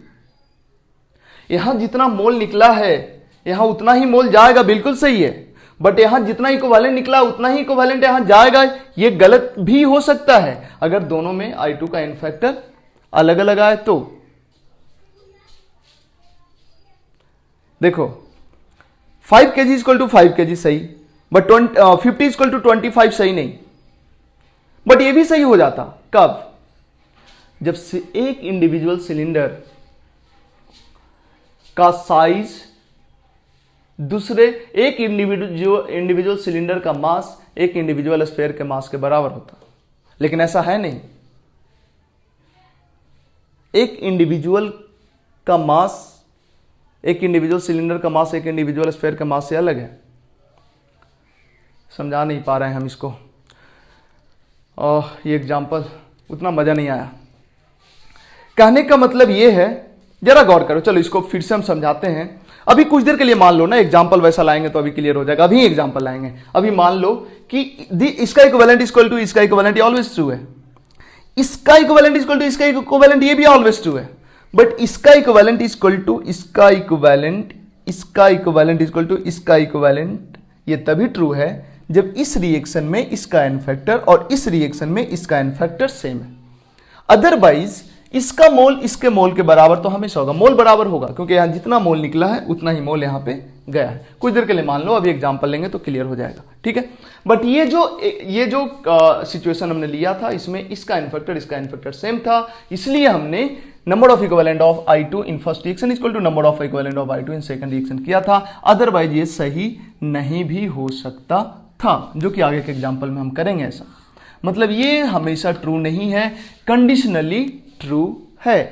यहां जितना मोल निकला है यहां उतना ही मोल जाएगा, बिल्कुल सही है, बट यहां जितना इक्विवेलेंट निकला उतना ही इक्विवेलेंट यहां जाएगा। यह गलत भी हो सकता है अगर दोनों में I2 का एन फैक्टर अलग अलग आए तो। देखो 5 kg इक्वल टू 5 kg सही, बट 50 इक्वल टू 25 सही नहीं। बट ये भी सही हो जाता कब, जब से एक इंडिविजुअल सिलेंडर का साइज दूसरे एक इंडिविजुअल सिलेंडर का मास एक इंडिविजुअल स्फीयर के मास के बराबर होता, लेकिन ऐसा है नहीं। एक इंडिविजुअल का मास, एक इंडिविजुअल सिलेंडर का मास एक इंडिविजुअल स्फीयर के मास से अलग है। समझा नहीं पा रहे हैं हम इसको, ये एग्जाम्पल उतना मज़ा नहीं आया। कहने का मतलब ये है, जरा गौर करो, चलो इसको फिर से हम समझाते हैं। अभी कुछ देर के लिए मान लो ना, एग्जाम्पल वैसा लाएंगे तो अभी क्लियर हो जाएगा। अभी एग्जाम्पल लाएंगे, अभी मान लो कि इसका इक्विवेलेंट इक्वल टू इसका इक्विवेलेंट, ये ऑलवेज ट्रू है। इसका इक्विवेलेंट इक्वल टू इसका इक्विवेलेंट, ये भी ऑलवेज ट्रू है। बट इसका इक्विवेलेंट इक्वल टू इसका इक्विवेलेंट, इसका इक्विवेलेंट इक्वल टू इसका इक्विवेलेंट, ये तभी ट्रू है जब इस रिएक्शन में इसका एन फैक्टर और इस रिएक्शन में इसका एन फैक्टर सेम है। अदरवाइज इसका मोल इसके मोल के बराबर तो हमेशा होगा, मोल बराबर होगा, क्योंकि यहां जितना मोल निकला है उतना ही मोल यहां पे गया है। कुछ देर के लिए मान लो, अभी एग्जांपल लेंगे तो क्लियर हो जाएगा, ठीक है। बट ये जो सिचुएशन हमने लिया था, इसमें इसका एन फैक्टर सेम था, इसलिए हमने number of equivalent of I2 in first reaction equal to number of equivalent of I2 in second reaction किया था। अदरवाइज ये सही नहीं भी हो सकता था, जो कि आगे के एग्जांपल में हम करेंगे ऐसा। मतलब ये हमेशा ट्रू नहीं है, कंडीशनली ट्रू है,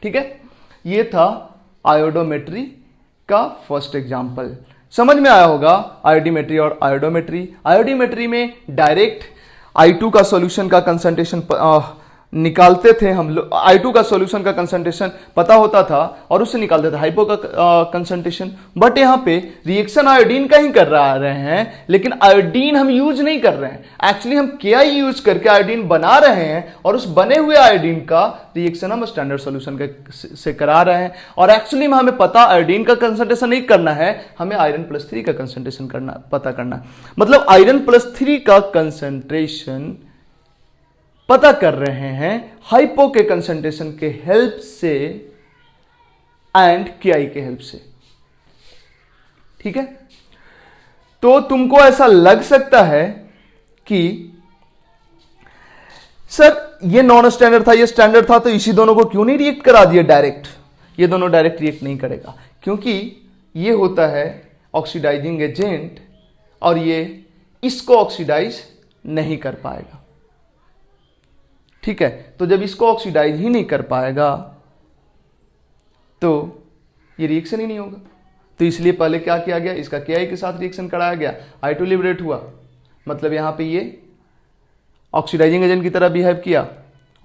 ठीक है। ये था आयोडोमेट्री का फर्स्ट एग्जांपल। समझ में आया होगा आयोडीमेट्री और आयोडोमेट्री। आयोडीमेट्री में डायरेक्ट I2 का सॉल्यूशन का कंसंट्रेशन निकालते थे हम लोग, I2 का सॉल्यूशन का कंसंट्रेशन पता होता था और उससे निकालते थे हाइपो का कंसंट्रेशन। बट यहाँ पे रिएक्शन आयोडीन का ही कर रहे हैं, लेकिन आयोडीन हम यूज नहीं कर रहे हैं। एक्चुअली हम KI यूज करके आयोडीन बना रहे हैं और उस बने हुए आयोडीन का रिएक्शन हम स्टैंडर्ड सॉल्यूशन से करा रहे हैं। और एक्चुअली में हमें पता आयोडीन का कंसंट्रेशन नहीं करना है, हमें Iron+3 का कंसंट्रेशन पता करना है। मतलब Iron+3 का कंसंट्रेशन पता कर रहे हैं हाइपो के कंसंट्रेशन के हेल्प से एंड KI के हेल्प से, ठीक है। तो तुमको ऐसा लग सकता है कि सर ये नॉन स्टैंडर्ड था, ये स्टैंडर्ड था, तो इसी दोनों को क्यों नहीं रिएक्ट करा दिया डायरेक्ट। ये दोनों डायरेक्ट रिएक्ट नहीं करेगा, क्योंकि ये होता है ऑक्सीडाइजिंग एजेंट और ये इसको ऑक्सीडाइज नहीं कर पाएगा, ठीक है। तो जब इसको ऑक्सीडाइज ही नहीं कर पाएगा तो ये रिएक्शन ही नहीं होगा। तो इसलिए पहले क्या किया गया, इसका KI के साथ रिएक्शन कराया गया, I2 लिबरेट हुआ, मतलब यहां पे ये ऑक्सीडाइजिंग एजेंट की तरह बिहेव किया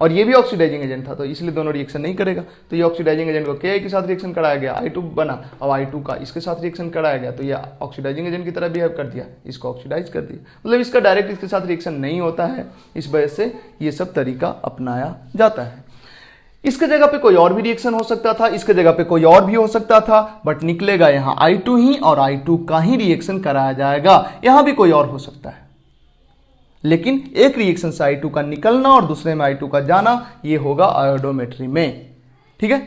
और ये भी ऑक्सीडाइजिंग एजेंट था, तो इसलिए दोनों रिएक्शन नहीं करेगा। तो ये ऑक्सीडाइजिंग एजेंट को KI के साथ रिएक्शन कराया गया, I2 बना, अब I2 का इसके साथ रिएक्शन कराया गया, तो ये ऑक्सीडाइजिंग एजेंट की तरह बिहेव कर दिया, इसको ऑक्सीडाइज कर दिया। मतलब इसका डायरेक्ट इसके साथ रिएक्शन नहीं होता है, इस वजह से ये सब तरीका अपनाया जाता है। इसके जगह पे कोई और भी रिएक्शन हो सकता था, इसके जगह पे कोई और भी हो सकता था, बट निकलेगा यहाँ I2 ही और I2 का ही रिएक्शन कराया जाएगा। यहां भी कोई और हो सकता है, लेकिन एक रिएक्शन से I2 का निकलना और दूसरे में I2 का जाना, ये होगा आयोडोमेट्री में, ठीक है।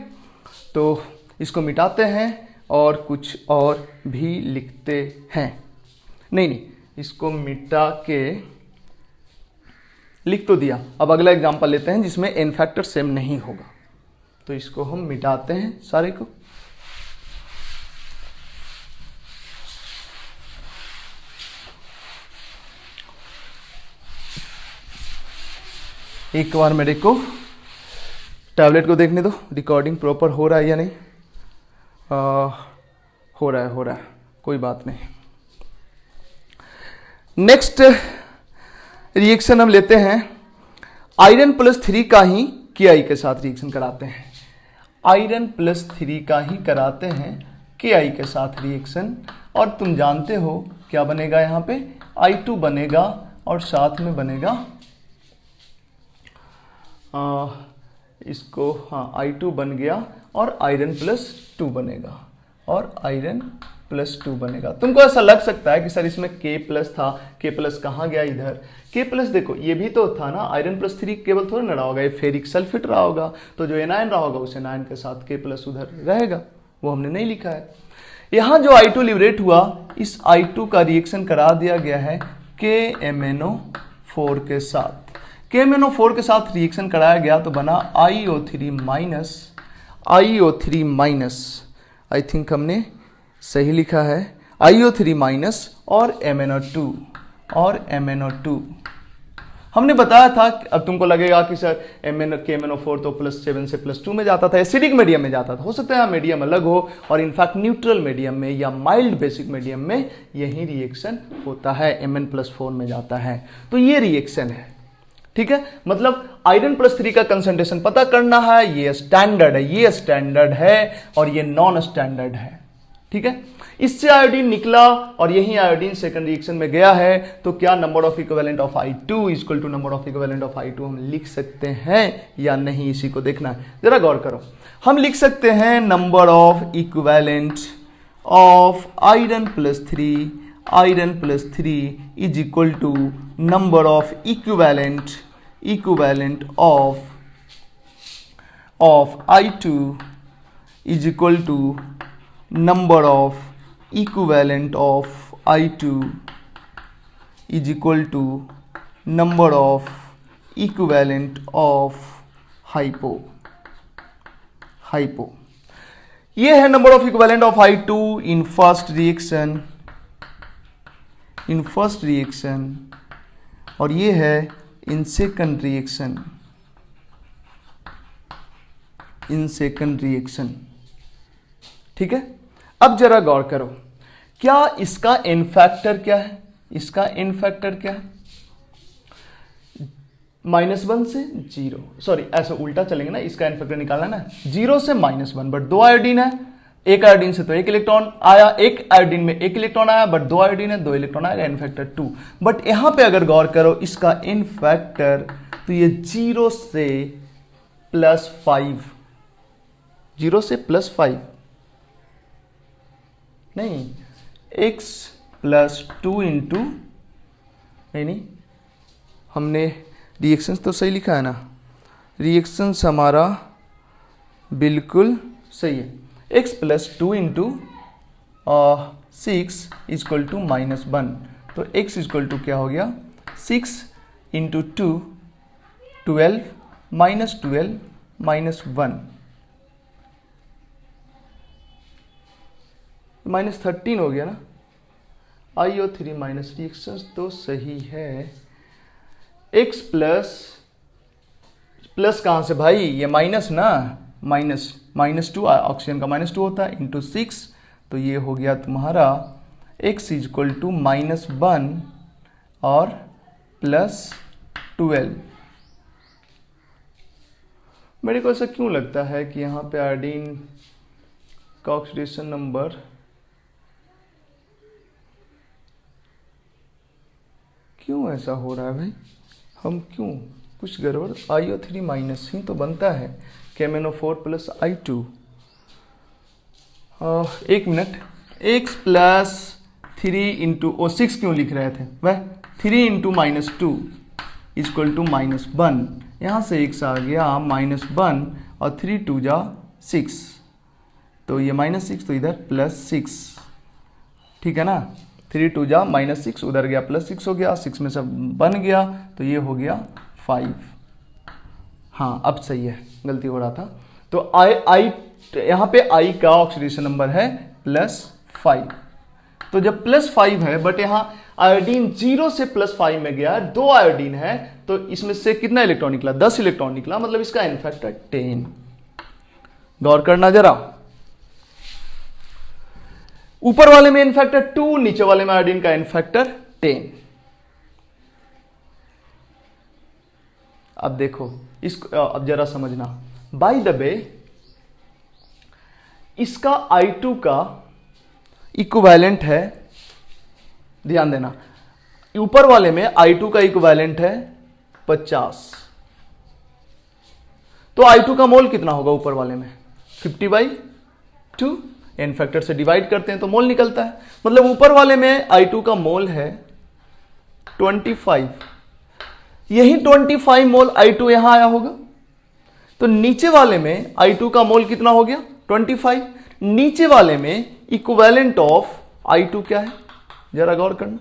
तो इसको मिटाते हैं और कुछ और भी लिखते हैं। नहीं, इसको मिटा के लिख तो दिया। अब अगला एग्जांपल लेते हैं जिसमें एन फैक्टर सेम नहीं होगा, तो इसको हम मिटाते हैं सारे को। एक बार मेरे को टैबलेट को देखने दो, रिकॉर्डिंग प्रॉपर हो रहा है या नहीं। हो रहा है, कोई बात नहीं। नेक्स्ट रिएक्शन हम लेते हैं Iron+3 का ही KI के साथ रिएक्शन कराते हैं। Iron+3 का ही कराते हैं KI के साथ रिएक्शन, और तुम जानते हो क्या बनेगा, यहाँ पे I2 बनेगा और साथ में बनेगा इसको, हाँ I2 बन गया और Iron+2 बनेगा और Iron+2 बनेगा। तुमको ऐसा लग सकता है कि सर इसमें K+ था, K+ कहाँ गया इधर। K+ देखो ये भी तो था ना, Iron+3 केवल थोड़ा ना रहा होगा, ये फेरिक सल्फेट रहा होगा, तो जो एनायन रहा होगा उस एनायन के साथ K+ उधर रहेगा, वो हमने नहीं लिखा है। यहाँ जो I2 लिबरेट हुआ, इस I2 का रिएक्शन करा दिया गया है KMnO4 के साथ। KMnO4 के साथ रिएक्शन कराया गया तो बना IO3 माइनस, आई थिंक हमने सही लिखा है, IO3 माइनस और MnO2 हमने बताया था, अब तुमको लगेगा कि सर KMnO4 तो +7 से +2 में जाता था, एसिडिक मीडियम में जाता था। हो सकता है मीडियम अलग हो, और इनफैक्ट न्यूट्रल मीडियम में या माइल्ड बेसिक मीडियम में यही रिएक्शन होता है, Mn+4 में जाता है। तो ये रिएक्शन है, ठीक है। मतलब आयरन +3 का कंसंट्रेशन पता करना है, ये स्टैंडर्ड है, ये स्टैंडर्ड है और ये नॉन स्टैंडर्ड है, ठीक है। इससे आयोडीन निकला और यही आयोडीन सेकंड रिएक्शन में गया है, तो क्या number of equivalent of I2 equal to number of equivalent of I2 हम लिख सकते हैं या नहीं, इसी को देखना है। जरा गौर करो, हम लिख सकते हैं number of equivalent of iron +3 is equal to number of equivalent of I2 is equal to number of equivalent of I2 is equal to number of equivalent of hypo। ये है number of equivalent of I2 in first reaction, और ये है इन second reaction, ठीक है। अब जरा गौर करो, क्या इसका एन फैक्टर क्या है? इसका एन फैक्टर क्या है? -1 से 0, सॉरी ऐसा उल्टा चलेंगे ना, इसका एन फैक्टर निकालना ना, 0 से -1, बट 2 आयोडीन है, एक आयोडीन से तो 1 इलेक्ट्रॉन आया, एक आयोडीन में 1 इलेक्ट्रॉन आया, बट 2 आयोडीन है, 2 इलेक्ट्रॉन आएगा, एन फैक्टर 2। बट यहां पे अगर गौर करो इसका एन फैक्टर, तो ये 0 से +5, 0 से +5 नहीं, x +2 इंटू, नहीं, हमने रिएक्शंस तो सही लिखा है ना, रिएक्शंस हमारा बिल्कुल सही है। x +2 इंटू 6 इक्वल टू -1, तो x इक्वल टू क्या हो गया, 6 इंटू 2 12 -12 -1 -13 हो गया ना। IO3 माइनस रिएक्शंस तो सही है। x प्लस कहां से भाई, ये माइनस ना, -2 ऑक्सीजन का -2 होता है, इंटू 6, तो ये हो गया तुम्हारा x इक्वल टू -1 और +12। मेरे को ऐसा क्यों लगता है कि यहाँ पे आयोडीन का ऑक्सीडेशन नंबर क्यों ऐसा हो रहा है भाई, हम क्यों, कुछ गड़बड़, IO3 माइनस ही तो बनता है, KMnO4 + I2। एक मिनट, x +3 इंटू 6 क्यों लिख रहे थे वह, 3 इंटू -2 इक्वल टू -1, यहाँ से x आ गया -1 और 3 2 जा 6, तो ये -6 तो इधर +6, ठीक है ना, 3 2 जा -6, उधर गया +6 हो गया, 6 में से बन गया, तो ये हो गया 5। हाँ अब सही है, गलती हो रहा था। तो I यहाँ पे I का ऑक्सीडेशन नंबर है +5, तो जब +5 है, बट यहाँ आयोडीन 0 से +5 में गया, 2 आयोडीन है, तो इसमें से कितना इलेक्ट्रॉन निकला, 10 इलेक्ट्रॉन निकला, मतलब इसका एन फैक्टर 10। गौर करना जरा, ऊपर वाले में एन फैक्टर 2, नीचे वाले में आयोडीन का एन फैक्टर 10। अब देखो इसको, अब जरा समझना, बाय द वे इसका I2 का इक्विवेलेंट है, ध्यान देना, ऊपर वाले में I2 का इक्विवेलेंट है 50, तो I2 का मोल कितना होगा ऊपर वाले में, 50/2, एन फैक्टर से डिवाइड करते हैं तो मोल निकलता है, मतलब ऊपर वाले में I2 का मोल है 25, यही 25 मोल I2 यहां आया होगा, तो नीचे वाले में I2 का मोल कितना हो गया 25, नीचे वाले में इक्विवेलेंट ऑफ I2 क्या है, जरा गौर करना,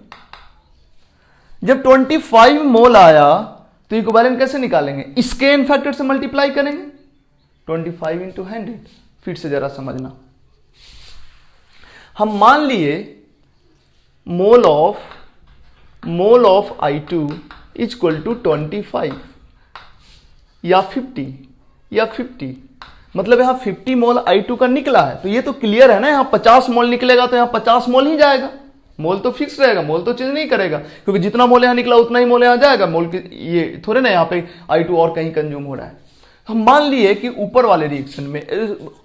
जब 25 मोल आया तो इक्विवेलेंट कैसे निकालेंगे, इसके एन फैक्टर से मल्टीप्लाई करेंगे, 25 इंटू 100। फिर से जरा समझना, हम मान लिए mole of I2 is equal to 25 या 50 मतलब यहाँ 50 मोल I2 का निकला है, तो ये तो क्लियर है ना, यहाँ 50 मोल निकलेगा तो यहाँ 50 मोल ही जाएगा। मोल तो फिक्स रहेगा, मोल तो चेंज नहीं करेगा, क्योंकि जितना मोल यहाँ निकला उतना ही मोल यहाँ जाएगा। मोल की ये थोड़े ना यहाँ पे I2 और कहीं कंज्यूम हो रहा है। हम मान लिए कि ऊपर वाले रिएक्शन में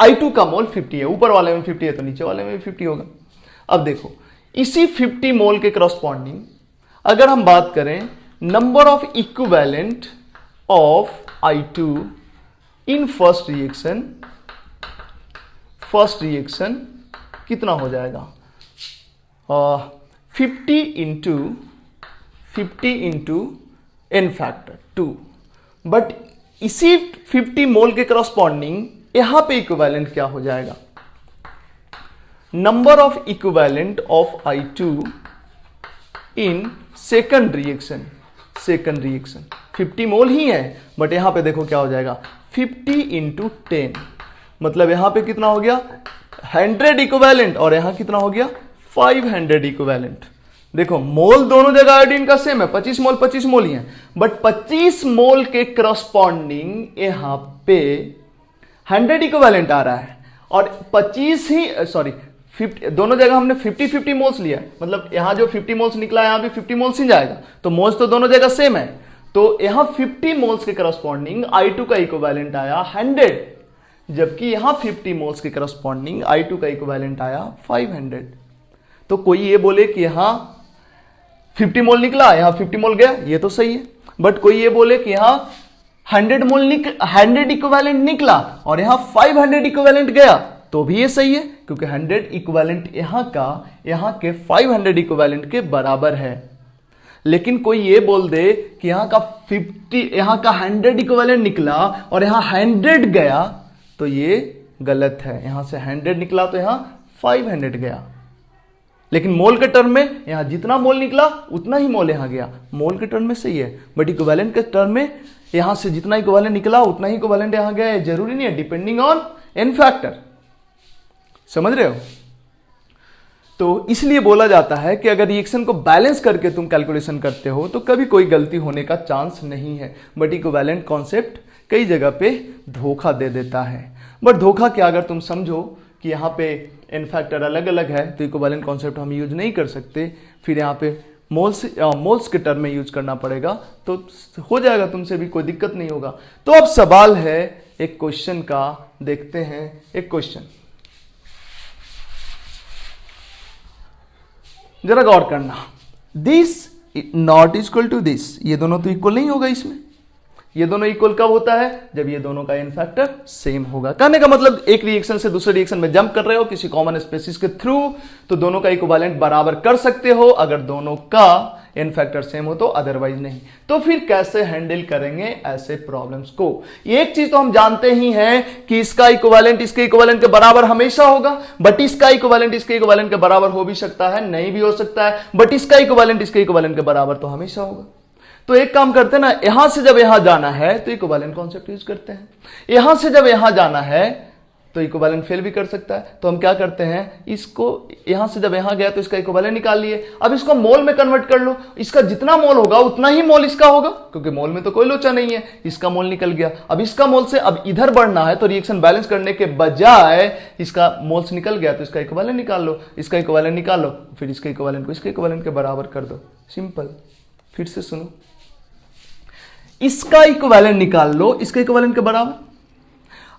I2 का मोल 50 है, ऊपर वाले में 50 है तो नीचे वाले में भी 50 होगा। अब देखो इसी 50 मोल के करस्पॉन्डिंग अगर हम बात करें number of equivalent of I2 in first reaction कितना हो जाएगा? 50 इंटू n फैक्टर 2। बट इसी 50 मोल के करस्पॉन्डिंग यहां पे इक्विवेलेंट क्या हो जाएगा? Number of equivalent of I2 in second reaction 50 मोल ही है, बट यहां पे देखो क्या हो जाएगा 50 इंटू 10, मतलब यहां पे कितना हो गया 100 इक्विवेलेंट, और यहां कितना हो गया 500 इक्विवेलेंट। देखो मोल दोनों जगह आयोडीन का सेम है, 25 मोल ही है, बट 25 मोल के करस्पॉन्डिंग यहां पे 100 इक्विवेलेंट आ रहा है, और 50 दोनों जगह हमने 50 मोल्स लिया है, मतलब यहां जो 50 मोल्स निकला है यहां भी 50 मोल्स ही जाएगा, तो मोल्स तो दोनों जगह सेम है। तो यहां 50 मोल्स के करस्पॉन्डिंग I2 का इक्विवेलेंट आया 100, जबकि यहां 50 मोल्स के करस्पॉन्डिंग I2 का इक्विवेलेंट आया 500। तो कोई ये बोले कि यहां 50 मोल निकला यहां 50 मोल गया, ये तो सही है, बट कोई ये बोले कि यहां 100 इक्विवेलेंट निकला और यहां 500 इक्विवेलेंट गया, तो भी ये सही है, क्योंकि 100 इक्विवेलेंट यहां के 500 इक्विवेलेंट के बराबर है। लेकिन कोई ये बोल दे कि यहां का 100 इक्विवेलेंट निकला और यहां 100 गया, तो ये गलत है। यहां से 100 निकला तो यहां 500 गया, लेकिन मोल के टर्म में यहां जितना मोल निकला उतना ही मोल यहां गया, मोल के टर्म में सही है, बट इक्विवेलेंट के टर्म में यहां से जितना इक्विवेलेंट निकला उतना ही इक्विवेलेंट यहां गया, जरूरी नहीं है, डिपेंडिंग ऑन n फैक्टर। समझ रहे हो? तो इसलिए बोला जाता है कि अगर रिएक्शन को बैलेंस करके तुम कैलकुलेशन करते हो तो कभी कोई गलती होने का चांस नहीं है, बट इक्विवेलेंट कॉन्सेप्ट कई जगह पे धोखा दे देता है। बट धोखा क्या, अगर तुम समझो कि यहाँ पे n फैक्टर अलग अलग है तो इक्विवेलेंट कॉन्सेप्ट हम यूज नहीं कर सकते, फिर यहाँ पे मोल्स के टर्म में यूज करना पड़ेगा, तो हो जाएगा, तुमसे भी कोई दिक्कत नहीं होगा। तो अब सवाल है एक क्वेश्चन का, देखते हैं एक क्वेश्चन, जरा गौर करना। This not equal to this, ये दोनों तो इक्वल नहीं होगा इसमें। ये दोनों इक्वल कब होता है? जब ये दोनों का n फैक्टर सेम होगा। कहने का मतलब एक रिएक्शन से दूसरे रिएक्शन में जंप कर रहे हो किसी कॉमन स्पेसिस के थ्रू, तो दोनों का इक्विवेलेंट बराबर कर सकते हो अगर दोनों का n फैक्टर सेम हो तो, अदरवाइज नहीं। तो फिर कैसे हैंडल करेंगे ऐसे प्रॉब्लम्स को? एक चीज तो हम जानते ही हैं कि इसका इक्विवेलेंट इसके इक्विवेलेंट के बराबर हमेशा होगा, बट इसका इक्विवेलेंट इसके इक्विवेलेंट के बराबर हो भी सकता है, नहीं भी हो सकता है, बट इसका इक्विवेलेंट इसके इक्विवेलेंट के बराबर तो हमेशा होगा। तो एक काम करते हैं ना, यहां से जब यहां जाना है तो इक्विवेलेंट कॉन्सेप्ट यूज करते हैं, यहां से जब यहां जाना है तो इक्विवेलेंट फेल भी कर सकता है, तो हम क्या करते हैं, इसको यहां से जब यहां गया तो इसका इक्विवेलेंट निकाल लिए। अब इसको मोल में कन्वर्ट कर लो, इसका जितना मोल होगा उतना ही मोल इसका होगा, क्योंकि मोल में तो कोई लोचा नहीं है, इसका मोल निकल गया। अब इसका मोल से अब इधर बढ़ना है तो रिएक्शन बैलेंस करने के बजाय इसका मोल से निकल गया तो इसका इक्विवेलेंट निकाल लो, इसका इक्विवेलेंट निकाल लो, फिर इसके इक्विवेलेंट को इसके इक्विवेलेंट के बराबर कर दो, सिंपल। फिर से सुनो, इसका इक्विवेलेंट निकाल लो इसके इक्विवेलेंट के बराबर,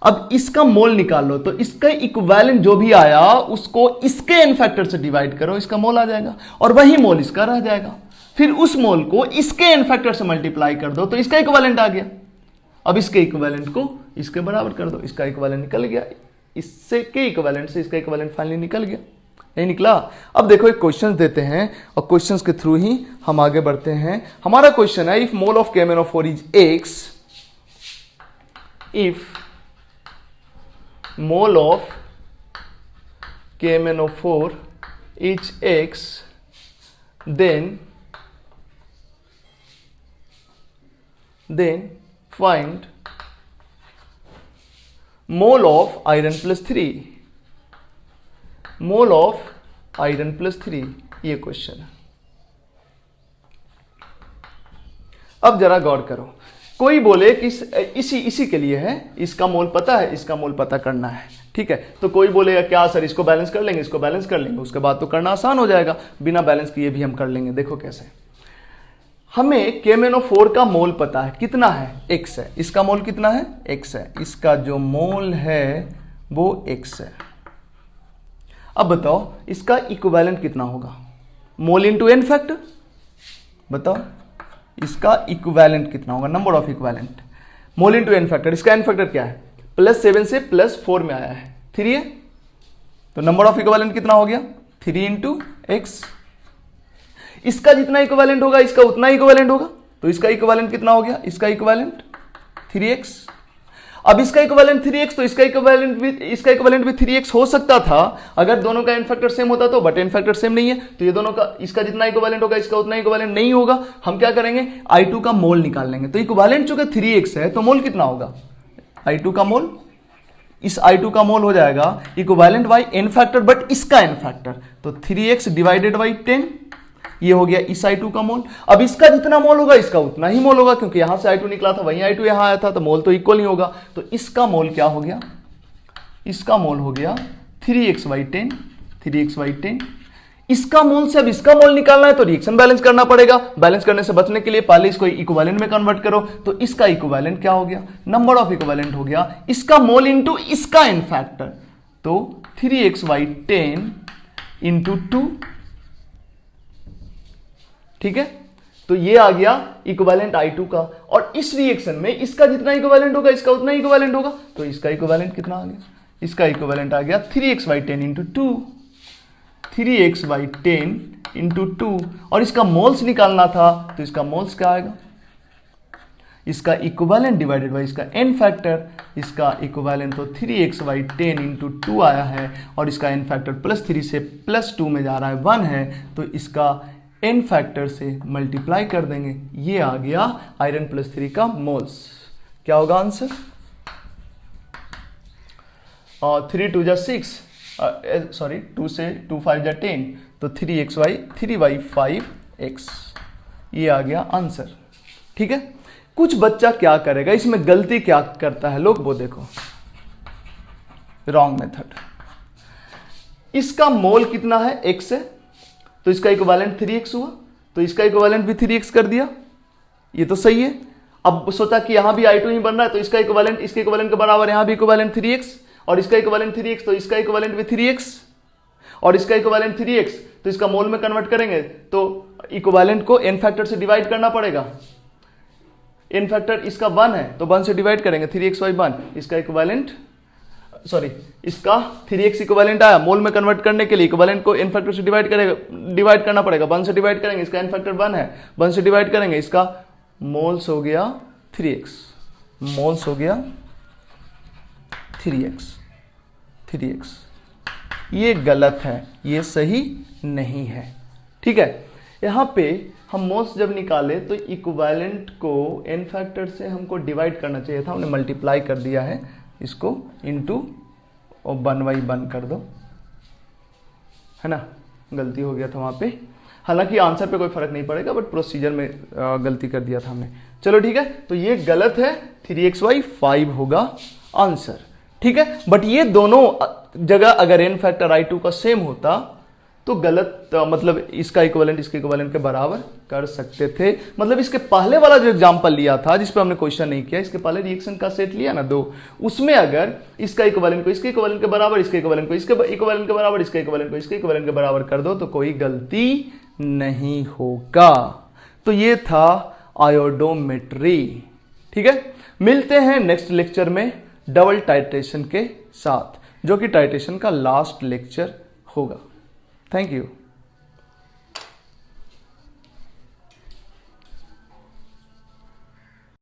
अब इसका मोल निकाल लो तो इसका इक्विवेलेंट जो भी आया उसको इसके n फैक्टर से डिवाइड करो, इसका मोल आ जाएगा, और वही मोल इसका रह जाएगा। फिर उस मोल को इसके n फैक्टर से मल्टीप्लाई कर दो तो इसका इक्विवेलेंट आ गया। अब इसके इक्विवेलेंट को इसके बराबर कर दो, इसका इक्विवेलेंट निकल गया, इससे के इक्विवेलेंट से इसका इक्विवेलेंट फाइनली निकल गया, नहीं निकला? अब देखो एक क्वेश्चन देते हैं और क्वेश्चंस के थ्रू ही हम आगे बढ़ते हैं। हमारा क्वेश्चन है, if mole of KMnO4 is X, if mole of KMnO4 is X, then find mole of iron plus 3, mole of iron plus 3, ये क्वेश्चन है। अब जरा गौर करो, कोई बोले कि इसी के लिए है, इसका मोल पता है, इसका मोल पता करना है, ठीक है। तो कोई बोलेगा क्या सर इसको बैलेंस कर लेंगे, इसको बैलेंस कर लेंगे, उसके बाद तो करना आसान हो जाएगा, बिना बैलेंस किए भी हम कर लेंगे। देखो कैसे, हमें KMnO4 का मोल पता है, कितना है, x है, इसका मोल कितना है, x है, इसका जो मोल है वो x है। अब बताओ इसका इक्विवेलेंट कितना होगा, मोल इंटू n फैक्टर, बताओ इसका इक्विवेलेंट कितना होगा, number of equivalent, mole into n factor, इसका n फैक्टर क्या है, +7 से +4 में आया है, 3 है, तो नंबर ऑफ इक्विवेलेंट कितना हो गया, 3 इंटू x। इसका जितना इक्विवेलेंट होगा इसका उतना इक्विवेलेंट होगा, तो इसका इक्विवेलेंट कितना हो गया, इसका इक्विवेलेंट 3x। अब इसका इक्विवेलेंट 3x, तो इसका इक्विवेलेंट भी 3x हो सकता था अगर दोनों का n फैक्टर सेम होता तो, बट n फैक्टर सेम नहीं है, तो ये दोनों का, इसका जितना इक्विवेलेंट होगा इसका उतना इक्विवेलेंट नहीं होगा। हम क्या करेंगे, I2 का मोल निकाल लेंगे। तो इक्विवेलेंट चूंकि 3x है तो मोल कितना होगा, I2 का मोल, इस I2 का मोल हो जाएगा equivalent by n factor, but इसका n फैक्टर, तो 3x डिवाइडेड बाई 10, ये हो गया इस I2 का मोल। अब इसका जितना मोल होगा इसका उतना ही मोल होगा, क्योंकि यहां से I2 निकला था वहीं I2 यहां आया था, तो मोल तो इक्वल ही होगा। तो इसका मोल क्या हो गया, इसका मोल हो गया 3x बाई 10, 3x बाई 10। इसका मोल से अब इसका मोल निकालना है तो रिएक्शन बैलेंस करना पड़ेगा। बैलेंस करने से बचने के लिए पहले इसको इक्विवेलेंट में कन्वर्ट करो, तो इसका इक्विवेलेंट क्या हो गया, नंबर ऑफ इक्विवेलेंट हो गया इसका मोल इंटू इसका n फैक्टर, तो 3x बाई 10 इंटू 2, ठीक है। तो ये आ गया इक्विवेलेंट I2 का, और इस रिएक्शन में इसका जितना इक्विवेलेंट होगा इसका उतना इक्विवेलेंट होगा, तो इसका इक्विवेलेंट कितना आ गया, इसका इक्विवेलेंट आ गया 3x by 10 into 2, 3x by 10 into 2, और इसका मोल्स निकालना था तो इसका मोल्स क्या आएगा, इसका इक्विवेलेंट डिवाइडेड बाई इसका n फैक्टर, इसका इक्विवेलेंट तो 3x बाई 10 इंटू 2 आया है, और इसका n फैक्टर +3 से +2 में जा रहा है 1 है, तो इसका n फैक्टर से मल्टीप्लाई कर देंगे, ये आ गया आयरन +3 का मोल्स। क्या होगा आंसर, 3 2 जा 6, सॉरी 2 से 2 5 जा 10, तो 3/5x, ये आ गया आंसर, ठीक है। कुछ बच्चा क्या करेगा, इसमें गलती क्या करता है लोग, वो देखो, रॉन्ग मेथड। इसका मोल कितना है, x है, तो इसका इक्विवेलेंट 3x हुआ, तो इसका इक्विवेलेंट भी 3x कर दिया, ये तो सही है। अब सोचा कि यहां भी I2 ही बन रहा है, तो इसका इक्विवेलेंट इसके इक्विवेलेंट के बराबर, यहां भी इक्विवेलेंट 3x, और इसका इक्विवेलेंट 3x, तो इसका इक्विवेलेंट भी 3x, और इसका इक्विवेलेंट 3x, तो इसका मोल में कन्वर्ट करेंगे तो इक्विवेलेंट को n फैक्टर से डिवाइड करना पड़ेगा। n फैक्टर इसका 1 है, तो 1 से डिवाइड करेंगे, 3x बाई 1, इसका इक्विवेलेंट, सॉरी इसका 3x इक्विवेलेंट आया, मोल में कन्वर्ट करने के लिए इक्विवेलेंट को n फैक्टर से डिवाइड करना पड़ेगा, 1 से डिवाइड करेंगे, इसका n फैक्टर 1 है, 1 से डिवाइड करेंगे, इसका मोल्स हो गया 3x, मोल्स हो गया 3x। ये गलत है, ये सही नहीं है, ठीक है। यहां पे हम मोल्स जब निकाले तो इक्विवेलेंट को n फैक्टर से हमको डिवाइड करना चाहिए था, हमने मल्टीप्लाई कर दिया है, इसको इंटू और 1/1 कर दो, है ना, गलती हो गया था वहां पे। हालांकि आंसर पे कोई फर्क नहीं पड़ेगा, बट प्रोसीजर में गलती कर दिया था हमने। चलो ठीक है, तो ये गलत है, 3x/5 होगा आंसर, ठीक है। बट ये दोनों जगह अगर n फैक्टर I2 का सेम होता तो गलत, मतलब इसका इक्विवेलेंट इसके इक्विवेलेंट के बराबर कर सकते थे। मतलब इसके पहले वाला जो एग्जांपल लिया था जिस पे हमने क्वेश्चन नहीं किया, इसके पहले रिएक्शन का सेट लिया ना 2, उसमें अगर इसका इक्विवेलेंट को इसके इक्विवेलेंट के बराबर, इसके इक्विवेलेंट को इसके इक्विवेलेंट के बराबर, इसके इक्विवेलेंट को इसके इक्विवेलेंट के बराबर कर दो तो कोई गलती नहीं होगा। तो ये था आयोडोमेट्री, ठीक है। मिलते हैं नेक्स्ट लेक्चर में डबल टाइट्रेशन के साथ, जो कि टाइट्रेशन का लास्ट लेक्चर होगा। Thank you.